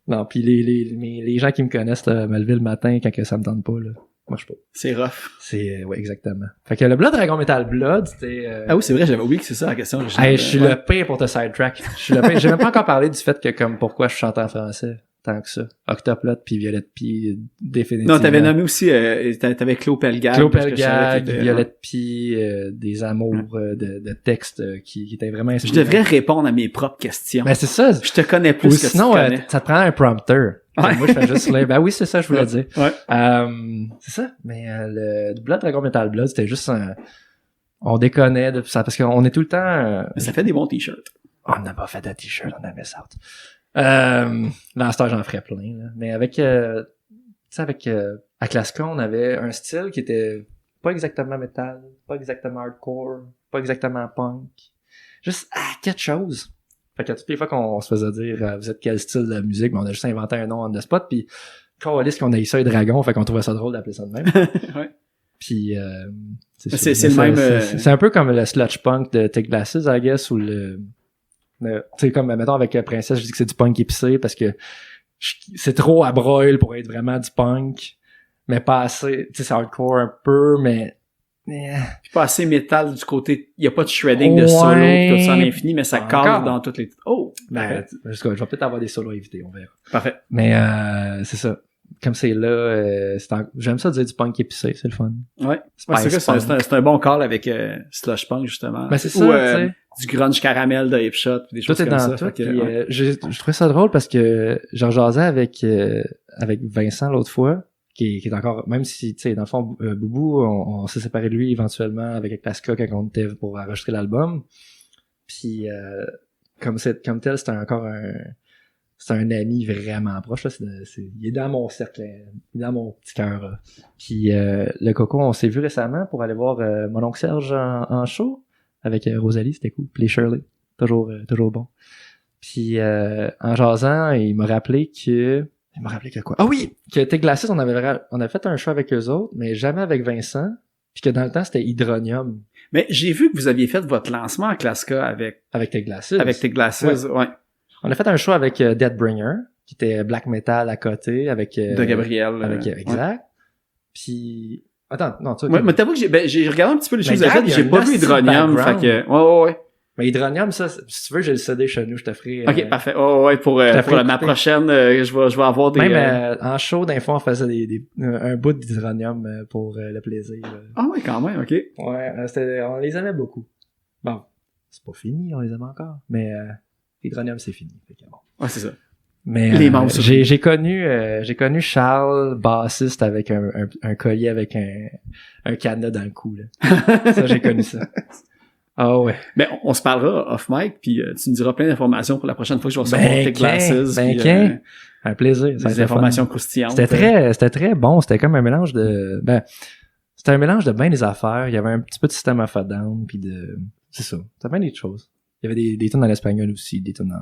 Non, puis les gens qui me connaissent me lever le matin quand que ça me tente pas, là, marche pas. C'est rough. C'est, ouais, exactement. Fait que le Blood Dragon Metal Blood, c'était... Ah oui, c'est vrai, j'avais oublié que c'est ça la question originale. Hey, je suis le pire pour te sidetrack. Je suis le pire. J'ai même pas encore parlé du fait que, comme, pourquoi je chante en français tant que ça. Octoplot puis Violette P, définitivement. Non, t'avais nommé aussi, t'avais Claude Pelgag. Claude parce que je savais Pelgag, qu'il était- Violette P, des amours de textes qui étaient vraiment Je devrais répondre à mes propres questions. Ben c'est ça. Je te connais plus Ou que sinon, tu te connais. ça te prend un prompteur. Ouais. Moi, je fais juste lire. Ben oui, c'est ça, je voulais dire. Ouais. C'est ça. Mais le Blood Dragon Metal Blood, c'était juste on déconnait de ça parce qu'on est tout le temps... Mais ça fait des bons t-shirts. On n'a pas fait de t-shirt, on avait ça. Dans ce temps, j'en ferais plein. Là. Mais avec... tu sais, avec Klaska, on avait un style qui était pas exactement metal, pas exactement hardcore, pas exactement punk. Juste quelque chose. Fait que toutes les fois qu'on se faisait dire vous êtes quel style de musique, ben on a juste inventé un nom on the spot, puis calisse qu'on a eu ça et dragon, fait qu'on trouvait ça drôle d'appeler ça de même. Ouais. Puis C'est le même, c'est un peu comme le sludge punk de Take Glasses, I guess, ou tu sais, comme mettons avec Princesse, je dis que c'est du punk épicé parce que c'est trop à broil pour être vraiment du punk, mais pas assez, tu sais, c'est hardcore un peu, mais Puis pas assez métal du côté, il y a pas de shredding de solo pis tout ça à l'infini, mais ça Encore. cadre dans toutes les... Oh! ben, je vais peut-être avoir des solos invités, on verra. Parfait. Mais c'est ça. Comme c'est là, j'aime ça dire du punk épicé, c'est le fun. Ouais. Spice C'est un bon call avec Slush Punk, justement. Ben c'est Ou, ça, tu sais. du grunge caramel de Hipshot, des choses Tout est comme dans ça. tout. Fait que, Puis, ouais. je trouvais ça drôle parce que j'en jasais avec Vincent l'autre fois, qui est encore, même si, tu sais, dans le fond, Boubou, on s'est séparé de lui éventuellement avec Klaska quand on était pour enregistrer l'album. Puis, comme tel, c'était encore c'est un ami vraiment proche, là. Il est dans mon cercle, il est dans mon petit cœur, là. Puis, le Coco, on s'est vu récemment pour aller voir mon oncle Serge en show avec Rosalie, c'était cool. Puis les Shirley, toujours bon. Puis, en jasant, il m'a rappelé que quoi? Ah oui! Que Take Glasses, on avait fait un show avec eux autres, mais jamais avec Vincent. Puis que dans le temps, c'était Hydronium Mais j'ai vu que vous aviez fait votre lancement à Klaska avec avec Take tes Glasses. Ouais. On a fait un show avec Deadbringer, qui était black metal à côté, avec... De Gabriel. Avec, ouais. exact. Puis... Attends, non, tu Ouais, mais t'avoues que j'ai regardé un petit peu les Mais choses que Gab, j'ai il y a j'ai pas un vu nasty Hydronium, fait background. que... Ouais. Mais Hydronium, ça, si tu veux, j'ai le CD chez nous, je te ferai... Ok, parfait. Ouais, pour ferai ma écouter. prochaine, je vais avoir des... Même en show, d'un fois, on faisait un bout d'Hydronium pour le plaisir. Ah ouais, quand même, ok. Ouais, on les aimait beaucoup. Bon, c'est pas fini, on les aime encore. Mais Hydronium, c'est fini. Fait que bon. Ouais, c'est ça. Mais Les membres j'ai connu Charles, bassiste, avec un collier avec un cadenas dans le cou. Là. Ça, j'ai connu ça. Ah ouais. Ben, on se parlera off mic, puis tu me diras plein d'informations pour la prochaine fois que je vais recevoir tes Glasses. puis, un plaisir. Ça a des été informations fun. croustillantes. C'était très bon. C'était comme un mélange de... c'était un mélange de bien des affaires. Il y avait un petit peu de System of a Down, puis de... C'est ça. C'était bien des choses. Il y avait des tunes en espagnol aussi, des tunes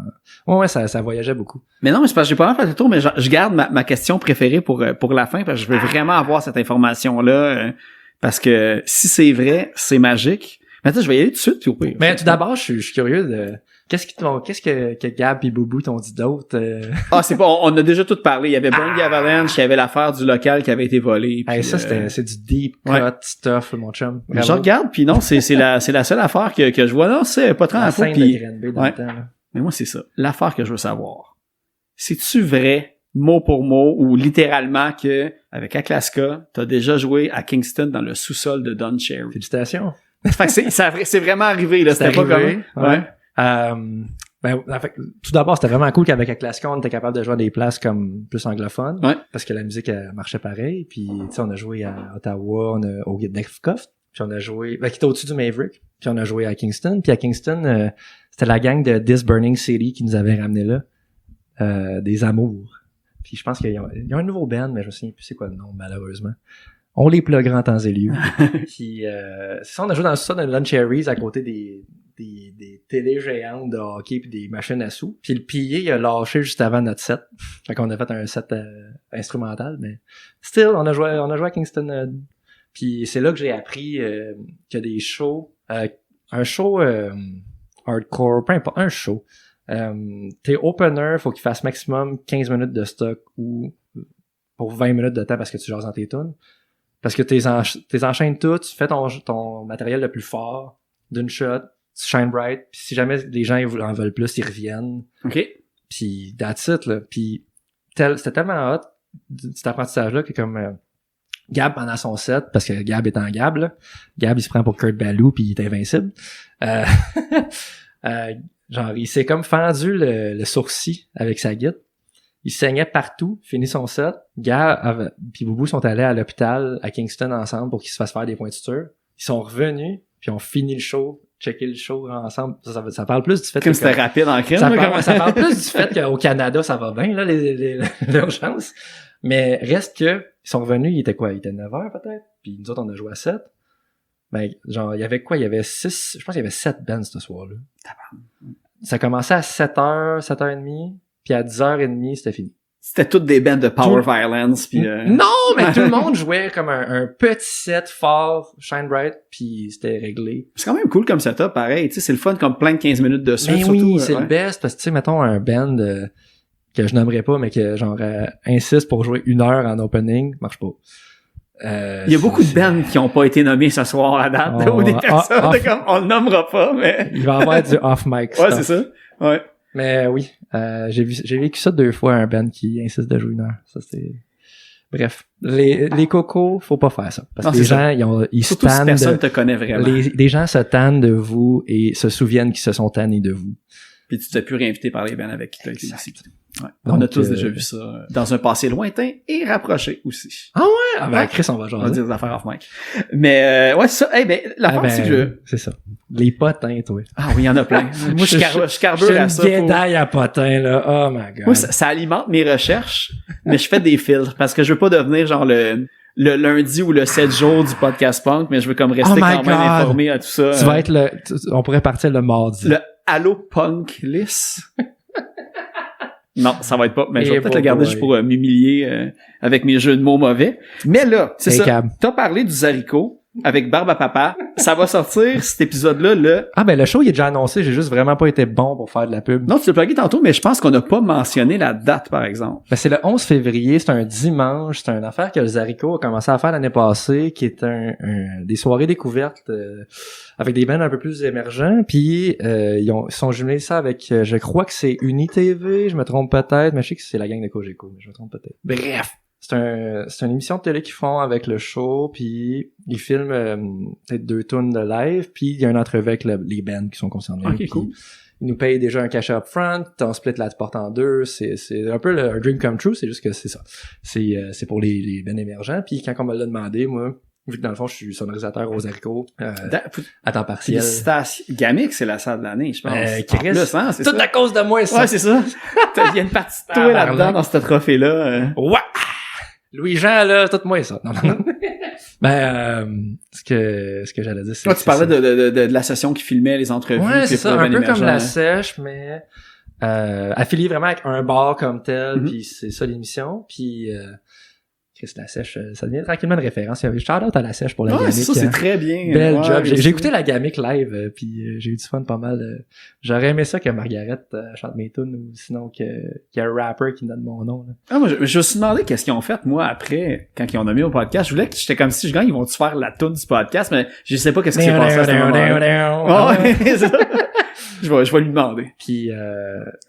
en... Ouais, ça voyageait beaucoup. Mais non, mais c'est parce que j'ai pas mal fait le tour, mais je garde ma question préférée pour la fin, parce que je veux vraiment avoir cette information-là, parce que si c'est vrai, c'est magique. Mais attends, je vais y aller tout de suite, puis au pire. Mais tout d'abord, je suis curieux de... Qu'est-ce que Gab et Boubou t'ont dit d'autre? Ah, c'est pas, on a déjà tout parlé. Il y avait Bungie Avalanche, il y avait l'affaire du local qui avait été volé. Hey, puis, ça, c'est du deep cut ouais. stuff, mon chum. Je regarde, puis non, c'est la seule affaire que je vois. Non, c'est pas très la info, scène puis... de Grenby dans Ouais. le temps, là. Mais moi, c'est ça. L'affaire que je veux savoir. C'est-tu vrai, mot pour mot, ou littéralement que, avec Aklaska, t'as déjà joué à Kingston dans le sous-sol de Don Cherry? Félicitations. Fait que c'est vraiment arrivé, là. C'était pas arrivé, comme... ouais. En fait, tout d'abord, c'était vraiment cool qu'avec Aklaska, on était capable de jouer à des places comme plus anglophones. Ouais. Parce que la musique elle marchait pareil. Puis, tu sais, on a joué à Ottawa, au Defcoft. Puis on a joué, qui était au-dessus du Maverick. Puis on a joué à Kingston. Puis à Kingston, c'était la gang de This Burning City qui nous avait ramené là. Des amours. Puis je pense qu'ils ont un nouveau band, mais je me souviens plus c'est quoi le nom, malheureusement. On les pluguera en temps et lieu. Puis c'est ça, on a joué dans ça dans Lunch Cherries à côté des télé géantes de hockey puis des machines à sous. Puis le pilier il a lâché juste avant notre set. Fait qu'on a fait un set instrumental, mais still on a joué à Kingston. Puis c'est là que j'ai appris qu'il y a des shows, un show hardcore, peu importe, un show. Tes openers, faut qu'ils fassent maximum 15 minutes de stock ou pour 20 minutes de temps parce que tu jases dans tes tunes. Parce que t'es enchaînes tout, tu fais ton matériel le plus fort d'une shot, tu shine bright, puis si jamais les gens en veulent plus, ils reviennent. OK. Puis that's it, là. Puis c'était tellement hot, cet apprentissage-là, que comme Gab pendant son set, parce que Gab est en Gab, là. Gab, il se prend pour Kurt Ballou, puis il est invincible. Genre, il s'est comme fendu le sourcil avec sa guitare. Il saignait partout, fini son set. Gars puis Boubou sont allés à l'hôpital à Kingston ensemble pour qu'ils se fassent faire des points de suture. Ils sont revenus, puis ont fini le show, checké le show ensemble. Ça parle plus du fait Comme c'était rapide en crème. ça parle plus du fait qu'au Canada, ça va bien, là, l'urgence. Mais reste que, ils sont revenus, il était quoi? Il était 9h peut-être? Puis nous autres, on a joué à 7. Ben, genre, il y avait quoi? Il y avait 6, je pense qu'il y avait 7 bands ce soir-là. Ça commençait à 7h, 7h30, puis à 10h30, c'était fini. C'était toutes des bands de Power Violence, puis Non, mais tout le monde jouait comme un petit set fort, Shine Bright, puis c'était réglé. C'est quand même cool comme setup, pareil. Tu sais, c'est le fun comme plein de 15 minutes de suite, Mais surtout. oui, c'est le best, parce que tu sais, mettons un band que je nommerais pas, mais que genre insiste pour jouer 1 heure en opening, marche pas. Il y a beaucoup de bands qui ont pas été nommés ce soir à date, ou des personnes, comme, on le nommera pas, mais... Il va y avoir du off-mic. Ouais, c'est ça. Ouais. Mais oui, j'ai vécu ça 2 fois, un band qui insiste de jouer 1 heure. Ça, c'est... Bref. Les cocos, faut pas faire ça. Parce que les gens, ils surtout si tannent personne te connaît vraiment. Les gens se tannent de vous et se souviennent qu'ils se sont tannés de vous. Puis tu t'es plus réinvité par les bands avec qui t'as été ici. Ouais. Donc, on a tous déjà vu ça dans un passé lointain et rapproché aussi. Ah ouais? Ah ben, Chris, on va On va jaser. dire des affaires off-mic. Mais, ouais, c'est ça. Eh ben, l'affaire, c'est que je... C'est ça. Les potins, toi. Ah oui, il y en a plein. Moi, je carbure à ça. Je suis une guédaille à potins, là. Oh my god. Moi, ça alimente mes recherches, mais je fais des filtres parce que je veux pas devenir genre le lundi ou le 7 jours du podcast punk, mais je veux comme rester quand même informé à tout ça. Tu vas être on pourrait partir le mardi. Le Allo Punk List. Non, ça va être pas, mais je vais peut-être le garder juste pour m'humilier avec mes jeux de mots mauvais. Mais là, c'est ça. Cab. T'as parlé du Zarico avec Barbe à Papa. Ça va sortir, cet épisode-là, Ah ben le show, il est déjà annoncé. J'ai juste vraiment pas été bon pour faire de la pub. Non, tu l'as plugué tantôt, mais je pense qu'on n'a pas mentionné la date, par exemple. Ben, c'est le 11 février, c'est un dimanche, c'est une affaire que le Zarico a commencé à faire l'année passée, qui est des soirées découvertes avec des bands un peu plus émergents, puis ils sont jumelés ça avec, je crois que c'est UniTV, je me trompe peut-être, mais je sais que c'est la gang de Cogeco, mais je me trompe peut-être. Bref, c'est une émission de télé qu'ils font avec le show, puis ils filment peut-être 2 tunes de live, puis il y a une entrevue avec les bands qui sont concernés. Ok, puis cool. Ils nous payent déjà un cachet up front, on split la porte en 2, c'est un peu un dream come true, c'est juste que c'est ça. C'est pour les bands émergents, puis quand on me l'a demandé, moi, vu que dans le fond, je suis sonorisateur aux haricots, à temps partiel. Félicitations. Gamic, c'est la salle de l'année, je pense. Chris, Plus, hein, c'est tout ça. à cause de moi, ça. Ouais, c'est ça. Il y a une partie de toi là-dedans, dans ce trophée-là. Ouais! Louis-Jean, là, tout moi, ça. Non, non. Ce que j'allais dire, c'est... Toi, tu parlais de la session qui filmait les entrevues. Ouais, c'est ça, un peu comme la hein. sèche, mais affilié vraiment avec un bar comme tel, puis c'est ça l'émission, puis Chris, la sèche, ça devient tranquillement une référence. Shout-out à la sèche pour la Ouais, gamique. c'est ça, c'est très bien. Bel Ouais, job. J'ai aussi. écouté la gamique live, puis j'ai eu du fun pas mal. J'aurais aimé ça que Margaret chante mes tunes, ou sinon qu'il y a un rapper qui me donne mon nom. Là. Ah, moi, je me suis demandé qu'est-ce qu'ils ont fait, moi, après, quand ils ont nommé au podcast. Je voulais que j'étais comme si je gagne, ils vont-tu faire la tune du podcast, mais je sais pas qu'est-ce qui s'est passé à ce moment-là. Ah ouais, c'est ça. Je vais lui demander. Puis,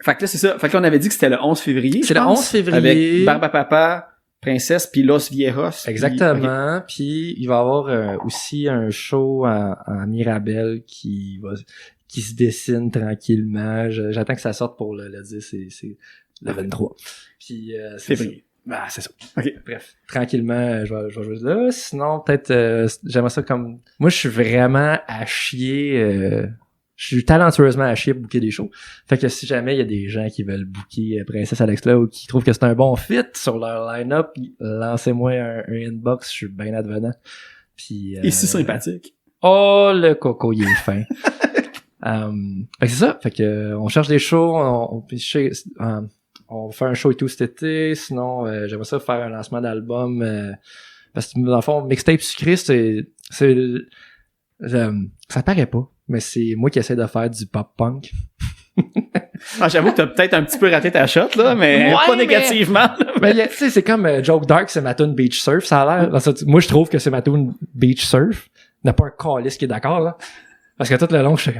Fait que là, c'est ça. Fait que là, on avait dit que c'était le 11 février. C'est je le pense, 11 février. Avec Barbe à Papa, Princesse, puis Los Viejos. Exactement. Puis il va y avoir aussi un show en Mirabel qui se dessine tranquillement. J'attends que ça sorte pour le dire, c'est le 23. Puis c'est février. Bah, c'est ça. OK. Bref, tranquillement, je vais jouer là. Sinon, peut-être j'aimerais ça comme... Moi, je suis vraiment à chier... Je suis talentueusement à chier pour booker des shows. Fait que si jamais il y a des gens qui veulent booker Princesse Alex-là ou qui trouvent que c'est un bon fit sur leur line-up, lancez-moi un inbox, je suis bien advenant. Puis, Et si sympathique. Oh, le coco, il est fin. Fait que c'est ça. Fait que on cherche des shows, on va faire un show et tout cet été. Sinon, j'aimerais ça faire un lancement d'album. Parce que dans le fond, Mixtape Sucré, ça paraît pas. Mais c'est moi qui essaie de faire du pop-punk. J'avoue que t'as peut-être un petit peu raté ta shot, là, mais Ouais, pas négativement. Mais tu sais, c'est comme Joke Dark, c'est ma tune Beach Surf. Ça a l'air... Moi, je trouve que c'est ma tune Beach Surf. Il n'y a pas un calice qui est d'accord, là. Parce que tout le long, je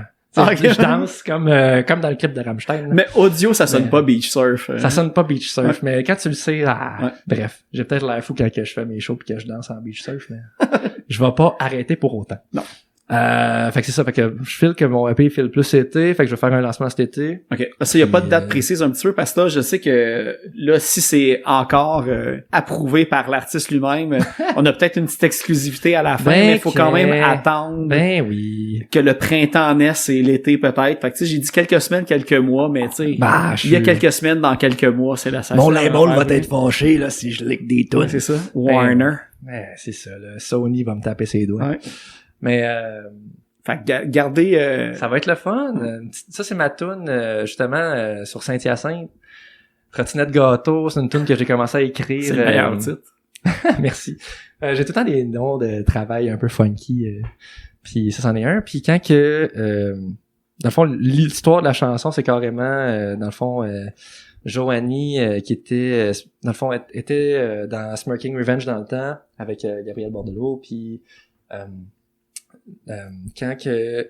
danse comme dans le clip de Rammstein. Là. Mais audio, ça sonne pas Beach Surf. Ça sonne pas Beach Surf, mais quand tu le sais, Ouais. bref, j'ai peut-être l'air fou quand je fais mes shows pis que je danse en Beach Surf, mais je vais pas arrêter pour autant. Non. Fait que c'est ça, fait que je file que mon EP file plus été, fait que je vais faire un lancement cet été. OK. Ça, il n'y a pas de date précise un petit peu, parce que là, je sais que là, si c'est encore approuvé par l'artiste lui-même, on a peut-être une petite exclusivité à la fin, mais il faut quand même attendre Ben oui. que le printemps naisse et l'été peut-être. Fait que tu sais, j'ai dit quelques semaines, quelques mois, mais tu sais, il y a quelques semaines, dans quelques mois, c'est la Mon label va être fâché, là, si je lick des tunes. Ouais, c'est ça. Warner. Ouais, c'est ça, là. Sony va me taper ses doigts. Ouais. Mais Fait que gardez... ça va être le fun. Ça, c'est ma toune, justement, sur Saint-Hyacinthe. Trottinette gâteau, c'est une toune que j'ai commencé à écrire. C'est le meilleur titre. Merci. J'ai tout le temps des noms de travail un peu funky. Puis ça, c'en est un. Puis quand que... dans le fond, l'histoire de la chanson, c'est carrément, dans le fond... Joanie, qui était, dans le fond, était dans Smirking Revenge dans le temps, avec Gabriel Bordelot, puis... quand que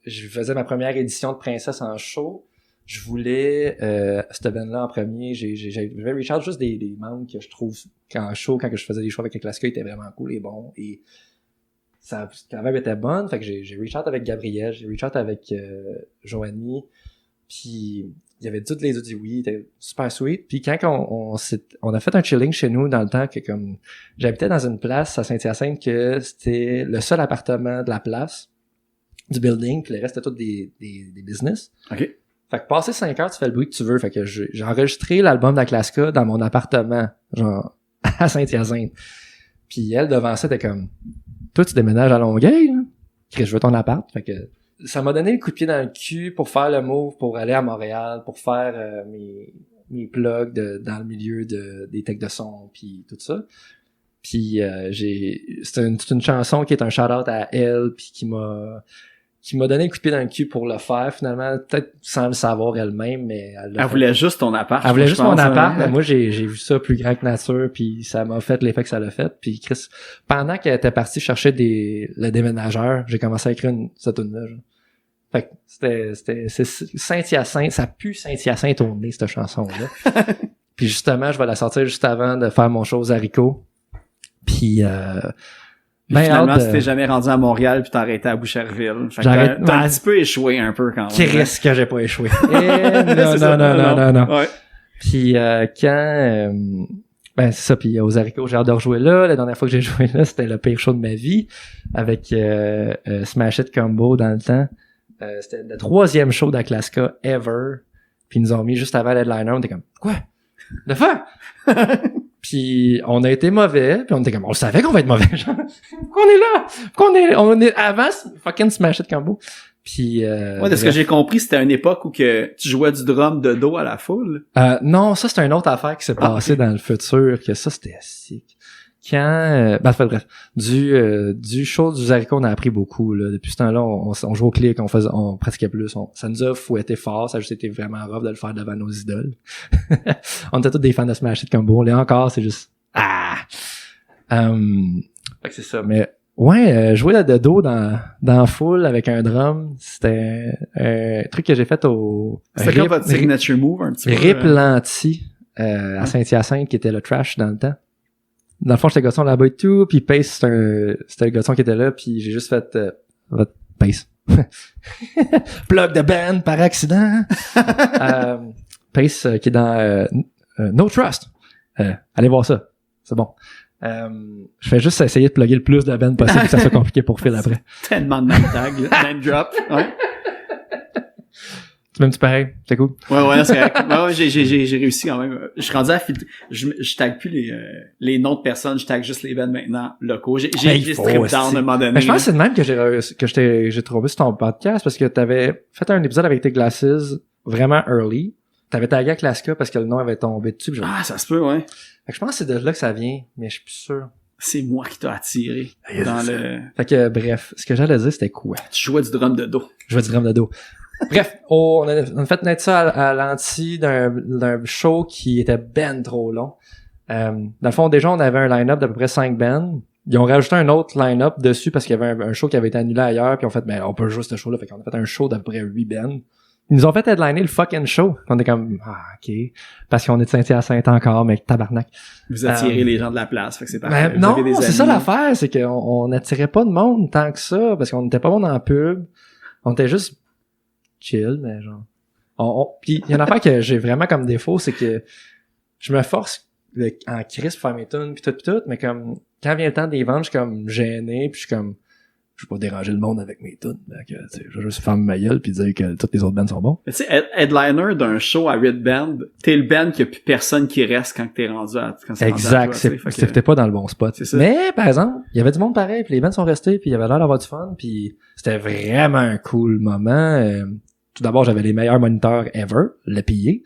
je faisais ma première édition de Princesse en show, je voulais cette band-là en premier. J'avais reach out juste des membres que je trouve quand je faisais des shows avec Classica, étaient vraiment cool et bons, et ça quand même était bonne. Fait que j'ai reach out avec Gabriel, j'ai reach out avec Joanie, puis il y avait toutes les autres dit oui, c'était super sweet. Puis quand on a fait un chilling chez nous dans le temps que comme j'habitais dans une place à Saint-Hyacinthe que c'était le seul appartement de la place, du building, puis le reste c'était tout des business. OK. Fait que passer 5 heures, tu fais le bruit que tu veux. Fait que j'ai enregistré l'album de la Classica dans mon appartement, genre à Saint-Hyacinthe. Puis elle, devant ça, était comme « Toi, tu déménages à Longueuil, là? Chris, je veux ton appart. » Fait que ça m'a donné le coup de pied dans le cul pour faire le move, pour aller à Montréal, pour faire mes plugs dans le milieu des techs de son, puis tout ça. Puis c'est une chanson qui est un shout-out à elle, puis qui m'a donné le coup de pied dans le cul pour le faire, finalement, peut-être sans le savoir elle-même, mais elle voulait juste ton appart. Elle voulait juste mon appart, mais hein? moi, j'ai vu ça plus grand que nature, puis ça m'a fait l'effet que ça l'a fait. Puis Chris, pendant qu'elle était partie chercher le déménageur, j'ai commencé à écrire cette tune-là, genre. Fait que c'est Saint-Hyacinthe, ça pue Saint-Hyacinthe au nez, cette chanson-là. Puis justement, je vais la sortir juste avant de faire mon show aux haricots. Puis finalement, tu t'es jamais rendu à Montréal puis t'as arrêté à Boucherville. Fait que t'as un petit peu échoué un peu quand même. Qui risque que j'ai pas échoué. Non. Ouais. Puis quand c'est ça, puis aux haricots, j'ai hâte de rejouer là. La dernière fois que j'ai joué là, c'était le pire show de ma vie avec Smash It Combo dans le temps. C'était le 3e show d'Aclaska ever. Puis ils nous ont mis juste avant l'headliner. On était comme, quoi? De faire? Puis on a été mauvais. Puis on était comme, on le savait qu'on va être mauvais. Genre, pourquoi on est là? Pourquoi on est avant fucking Smash It Combo? Puis de ce que j'ai compris, c'était une époque où que tu jouais du drum de dos à la foule. Non, ça c'est une autre affaire qui s'est passée dans le futur. Que ça c'était sick. Quand bref, du show du haricot, on a appris beaucoup là. Depuis ce temps-là, on jouait au clic, on pratiquait plus, ça nous a fouetté fort, ça a juste été vraiment rough de le faire devant nos idoles. On était tous des fans de Smash It Combo, là encore, c'est juste fait que c'est ça, mais ouais, jouer de dos dans la foule avec un drum, c'était un truc que j'ai fait au c'était comme votre signature move un petit peu. Rip Lanty à Saint-Hyacinthe qui était le trash dans le temps. Dans le fond, j'étais le gosson là-bas et tout, puis Pace, c'était le gosson qui était là, puis j'ai juste fait votre Pace. Plug de band par accident. Pace qui est dans No Trust. Allez voir ça. C'est bon. Je fais juste essayer de plugger le plus de band possible, que ça soit compliqué pour Phil après. Tellement de name tag, name drop. Ouais. Tu m'aimes-tu pareil? C'est cool. Ouais, c'est correct. Ouais, j'ai réussi quand même. Je suis rendu à filtrer. Je tag plus les noms de personnes, je tag juste les bands maintenant locaux. J'ai strip down à un moment donné. Mais je pense que c'est de même que j'ai trouvé sur ton podcast parce que t'avais fait un épisode avec tes Glasses vraiment early. T'avais tagué à Classica parce que le nom avait tombé dessus. Ça se peut, ouais. Fait que je pense que c'est de là que ça vient, mais je suis plus sûr. C'est moi qui t'ai attiré dans le... Fait que, bref, ce que j'allais dire, c'était quoi? Tu jouais du drum de dos. Je jouais du drum de dos. Bref, on a fait naître ça à l'anti d'un show qui était ben trop long. Dans le fond, déjà, on avait un line-up d'à peu près 5 bands. Ils ont rajouté un autre line-up dessus parce qu'il y avait un show qui avait été annulé ailleurs, puis on fait, on peut jouer ce show-là. Fait qu'on a fait un show d'à peu près 8 bands. ils nous ont fait headliner le fucking show. On est comme, ok. Parce qu'on est de Saint-Hyacinthe encore, mais tabarnak. Vous attirez les gens de la place, fait que c'est parfait. Ben, Vous non, avez des c'est amis. ça l'affaire, c'est qu'on n'attirait pas de monde tant que ça, parce qu'on était pas bon dans la pub. On était juste chill, mais genre... Puis il y a une affaire que j'ai vraiment comme défaut, c'est que je me force en crise pour faire mes tunes pis tout, mais comme quand vient le temps des ventes, je suis comme gêné, puis je suis comme... Je veux pas déranger le monde avec mes tunes. Donc, je vais juste fermer ma gueule puis dire que toutes les autres bands sont bons. Tu sais, headliner d'un show à Red Band, t'es le band qu'il y a plus personne qui reste quand t'es rendu à... Quand c'est rendu à Exact, toi, tu sais. Fait que- c'était pas dans le bon spot. C'est ça. Mais, par exemple, il y avait du monde pareil, puis les bands sont restés, puis il y avait l'air d'avoir du fun, puis c'était vraiment un cool moment. Tout d'abord, j'avais les meilleurs moniteurs ever, le pillé.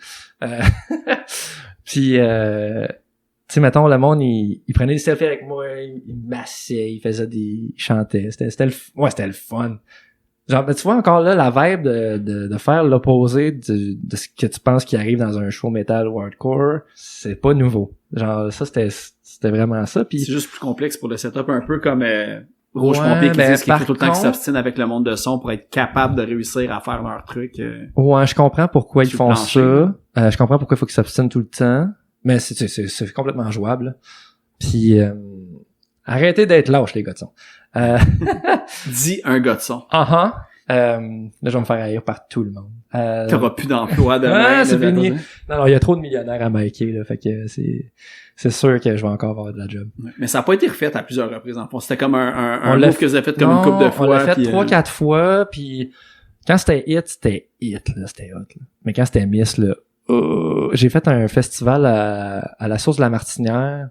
Puis, tu sais, mettons, le monde, il prenait des selfies avec moi, il massait, il chantait. C'était le fun. Genre, ben, tu vois encore là, la vibe de faire l'opposé de ce que tu penses qui arrive dans un show metal ou hardcore, c'est pas nouveau. Genre, ça, c'était vraiment ça. Puis C'est juste plus complexe pour le setup, un peu comme Rouge Ouais, Pompier qui ben, disent qu'il faut par tout le temps qu'ils contre- s'obstinent avec le monde de son pour être capable de réussir à faire leur truc. ouais, je comprends pourquoi ils Sur font le plancher. ça. Je comprends pourquoi il faut qu'ils s'obstinent tout le temps. Mais c'est complètement jouable. Là. Puis arrêtez d'être lâches, les gars de son. Dis un gars de son. Là, je vais me faire haïr par tout le monde. T'auras plus d'emploi demain. Ah, là, c'est de- fini. Non, il y a trop de millionnaires à maker, là. Fait que c'est sûr que je vais encore avoir de la job. Ouais. Mais ça a pas été refait à plusieurs reprises. En fond, c'était comme un On l'a move que vous avez fait comme une couple de fois. On l'a fait puis, 3-4 fois, puis quand c'était hit, là, c'était hot, là. Mais quand c'était miss, là, j'ai fait un festival à la Source de la Martinière,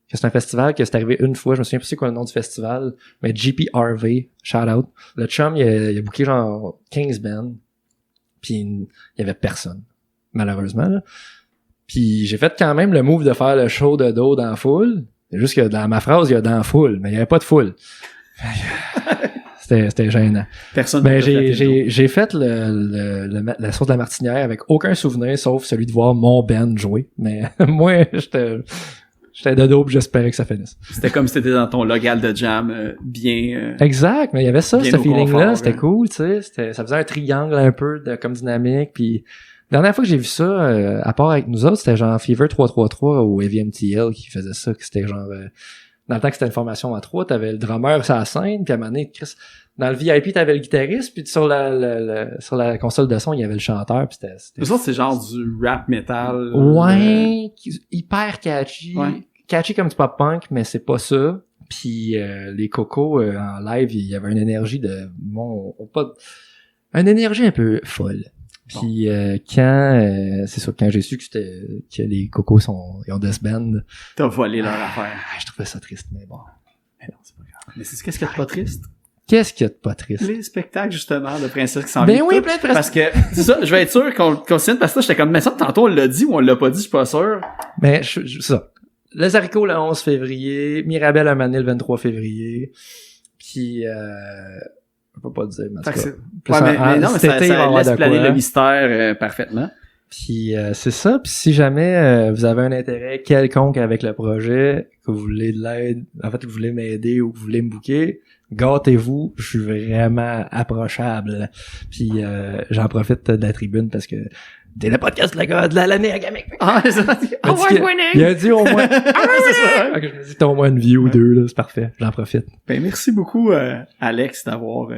que c'est un festival que c'est arrivé une fois, je me souviens plus c'est quoi le nom du festival, mais JP Harvey, shout out. Le chum, il a booké genre 15 bands, puis il y avait personne, malheureusement, là. Puis j'ai fait quand même le move de faire le show de dos dans la foule. C'est juste que dans ma phrase, il y a dans la foule, mais il y avait pas de foule. C'était gênant. Personne Ben, n'a fait j'ai fait la Source de la Martinière avec aucun souvenir sauf celui de voir mon band jouer. Mais moi, j'étais de dos pis j'espérais que ça finisse. C'était comme si t'étais dans ton local de jam bien... Exact, mais il y avait ça, Bien ce au feeling-là, confort, c'était hein. cool, tu sais. Ça faisait un triangle un peu comme dynamique. Puis la dernière fois que j'ai vu ça, à part avec nous autres, c'était genre Fever 333 ou Heavy MTL qui faisait ça, que c'était genre... dans le temps que c'était une formation à 3, t'avais le drummer sur la scène, puis à un moment donné, Chris, dans le VIP, t'avais le guitariste, puis sur la console de son, il y avait le chanteur, puis c'était... Eux autres, c'est genre du rap metal. Ouais, hyper catchy. Ouais. Catchy comme du pop-punk, mais c'est pas ça. Puis les cocos, en live, il y avait une énergie de... une énergie un peu folle. Puis c'est ça, quand j'ai su que les cocos ils ont disband, T'as volé leur affaire. je trouvais ça triste, mais bon. Mais non, c'est pas grave. Mais c'est qu'est-ce qu'il y a de pas triste? Qu'est-ce qu'il y a de pas triste? Les spectacles, justement, de princesses qui s'en Ben viennent oui, tout. plein de Parce que, c'est ça, je vais être sûr qu'on signe, parce que là, j'étais comme, mais ça, tantôt, on l'a dit ou on l'a pas dit, je suis pas sûr. Mais c'est ça. Les haricots le 11 février, Mirabelle un mané le 23 février, puis on peut pas dire, mais en tout Fait que cas, c'est- plus Ouais, mais non, mais cet ça été, il va y avoir laisse de planer quoi. le mystère parfaitement. Puis c'est ça. Puis si jamais vous avez un intérêt quelconque avec le projet, que vous voulez de l'aide, en fait que vous voulez m'aider ou que vous voulez me booker, gâtez-vous, je suis vraiment approchable. Puis j'en profite de la tribune parce que t'es le podcast de l'année à Gamic. Ah, c'est ça. Il a dit au moins. C'est ça. Fait que je me dis que t'as au moins une vie ou deux, là, c'est parfait. J'en profite. Ben, merci beaucoup, Alex, d'avoir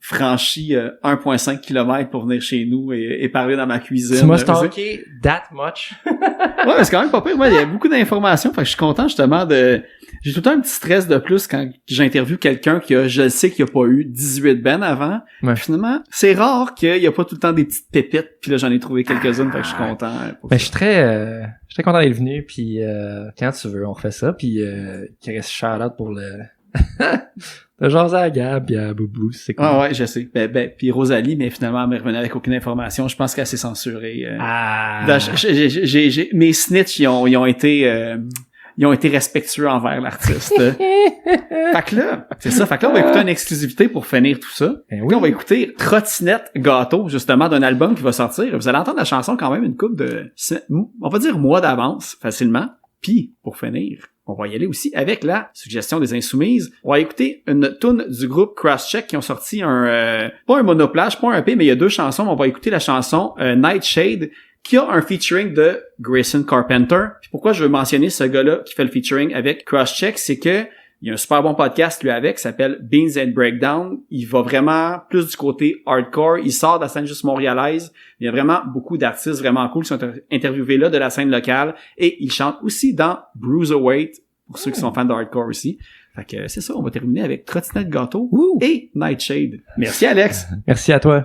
franchi 1,5 km pour venir chez nous et parler dans ma cuisine. Tu m'as stalké that much. Ouais, mais c'est quand même pas pire. Moi, il y a beaucoup d'informations. Fait que je suis content, justement, j'ai tout le temps un petit stress de plus quand j'interviewe quelqu'un je sais qu'il a pas eu 18 bands avant. Ouais. Finalement, c'est rare qu'il y a pas tout le temps des petites pépites. Puis là, j'en ai trouvé quelques-unes. Fait que je suis content. Pour Ben, ça. je suis très content d'être venu, puis quand tu veux, on refait ça, puis qu'il reste shout-out pour le jaser à Gab et à Boubou, c'est cool. Ah ouais, je sais. Ben, puis Rosalie, mais finalement, elle m'est revenue avec aucune information. Je pense qu'elle s'est censurée. Mes snitch, ils ont été respectueux envers l'artiste. Fait que là, c'est ça. Fait que là, on va écouter une exclusivité pour finir tout ça. Ben Oui. On va écouter Trottinette Gâteau, justement, d'un album qui va sortir. Vous allez entendre la chanson quand même une couple de, on va dire mois d'avance, facilement. Puis, pour finir, on va y aller aussi avec la suggestion des Insoumises. On va écouter une tune du groupe Crosscheck qui ont sorti pas un monoplage, pas un EP, mais il y a 2 chansons. On va écouter la chanson Nightshade qui a un featuring de Grayson Carpenter. Puis pourquoi je veux mentionner ce gars-là qui fait le featuring avec Crosscheck, c'est que il y a un super bon podcast, lui, avec, qui s'appelle Beans and Breakdown. Il va vraiment plus du côté hardcore. Il sort de la scène juste montréalaise. Il y a vraiment beaucoup d'artistes vraiment cool qui sont interviewés là de la scène locale. Et il chante aussi dans Bruiserweight, pour ceux qui sont fans de hardcore aussi. Fait que c'est ça, on va terminer avec Trottinette Gâteau et Nightshade. Merci, Alex. Merci à toi.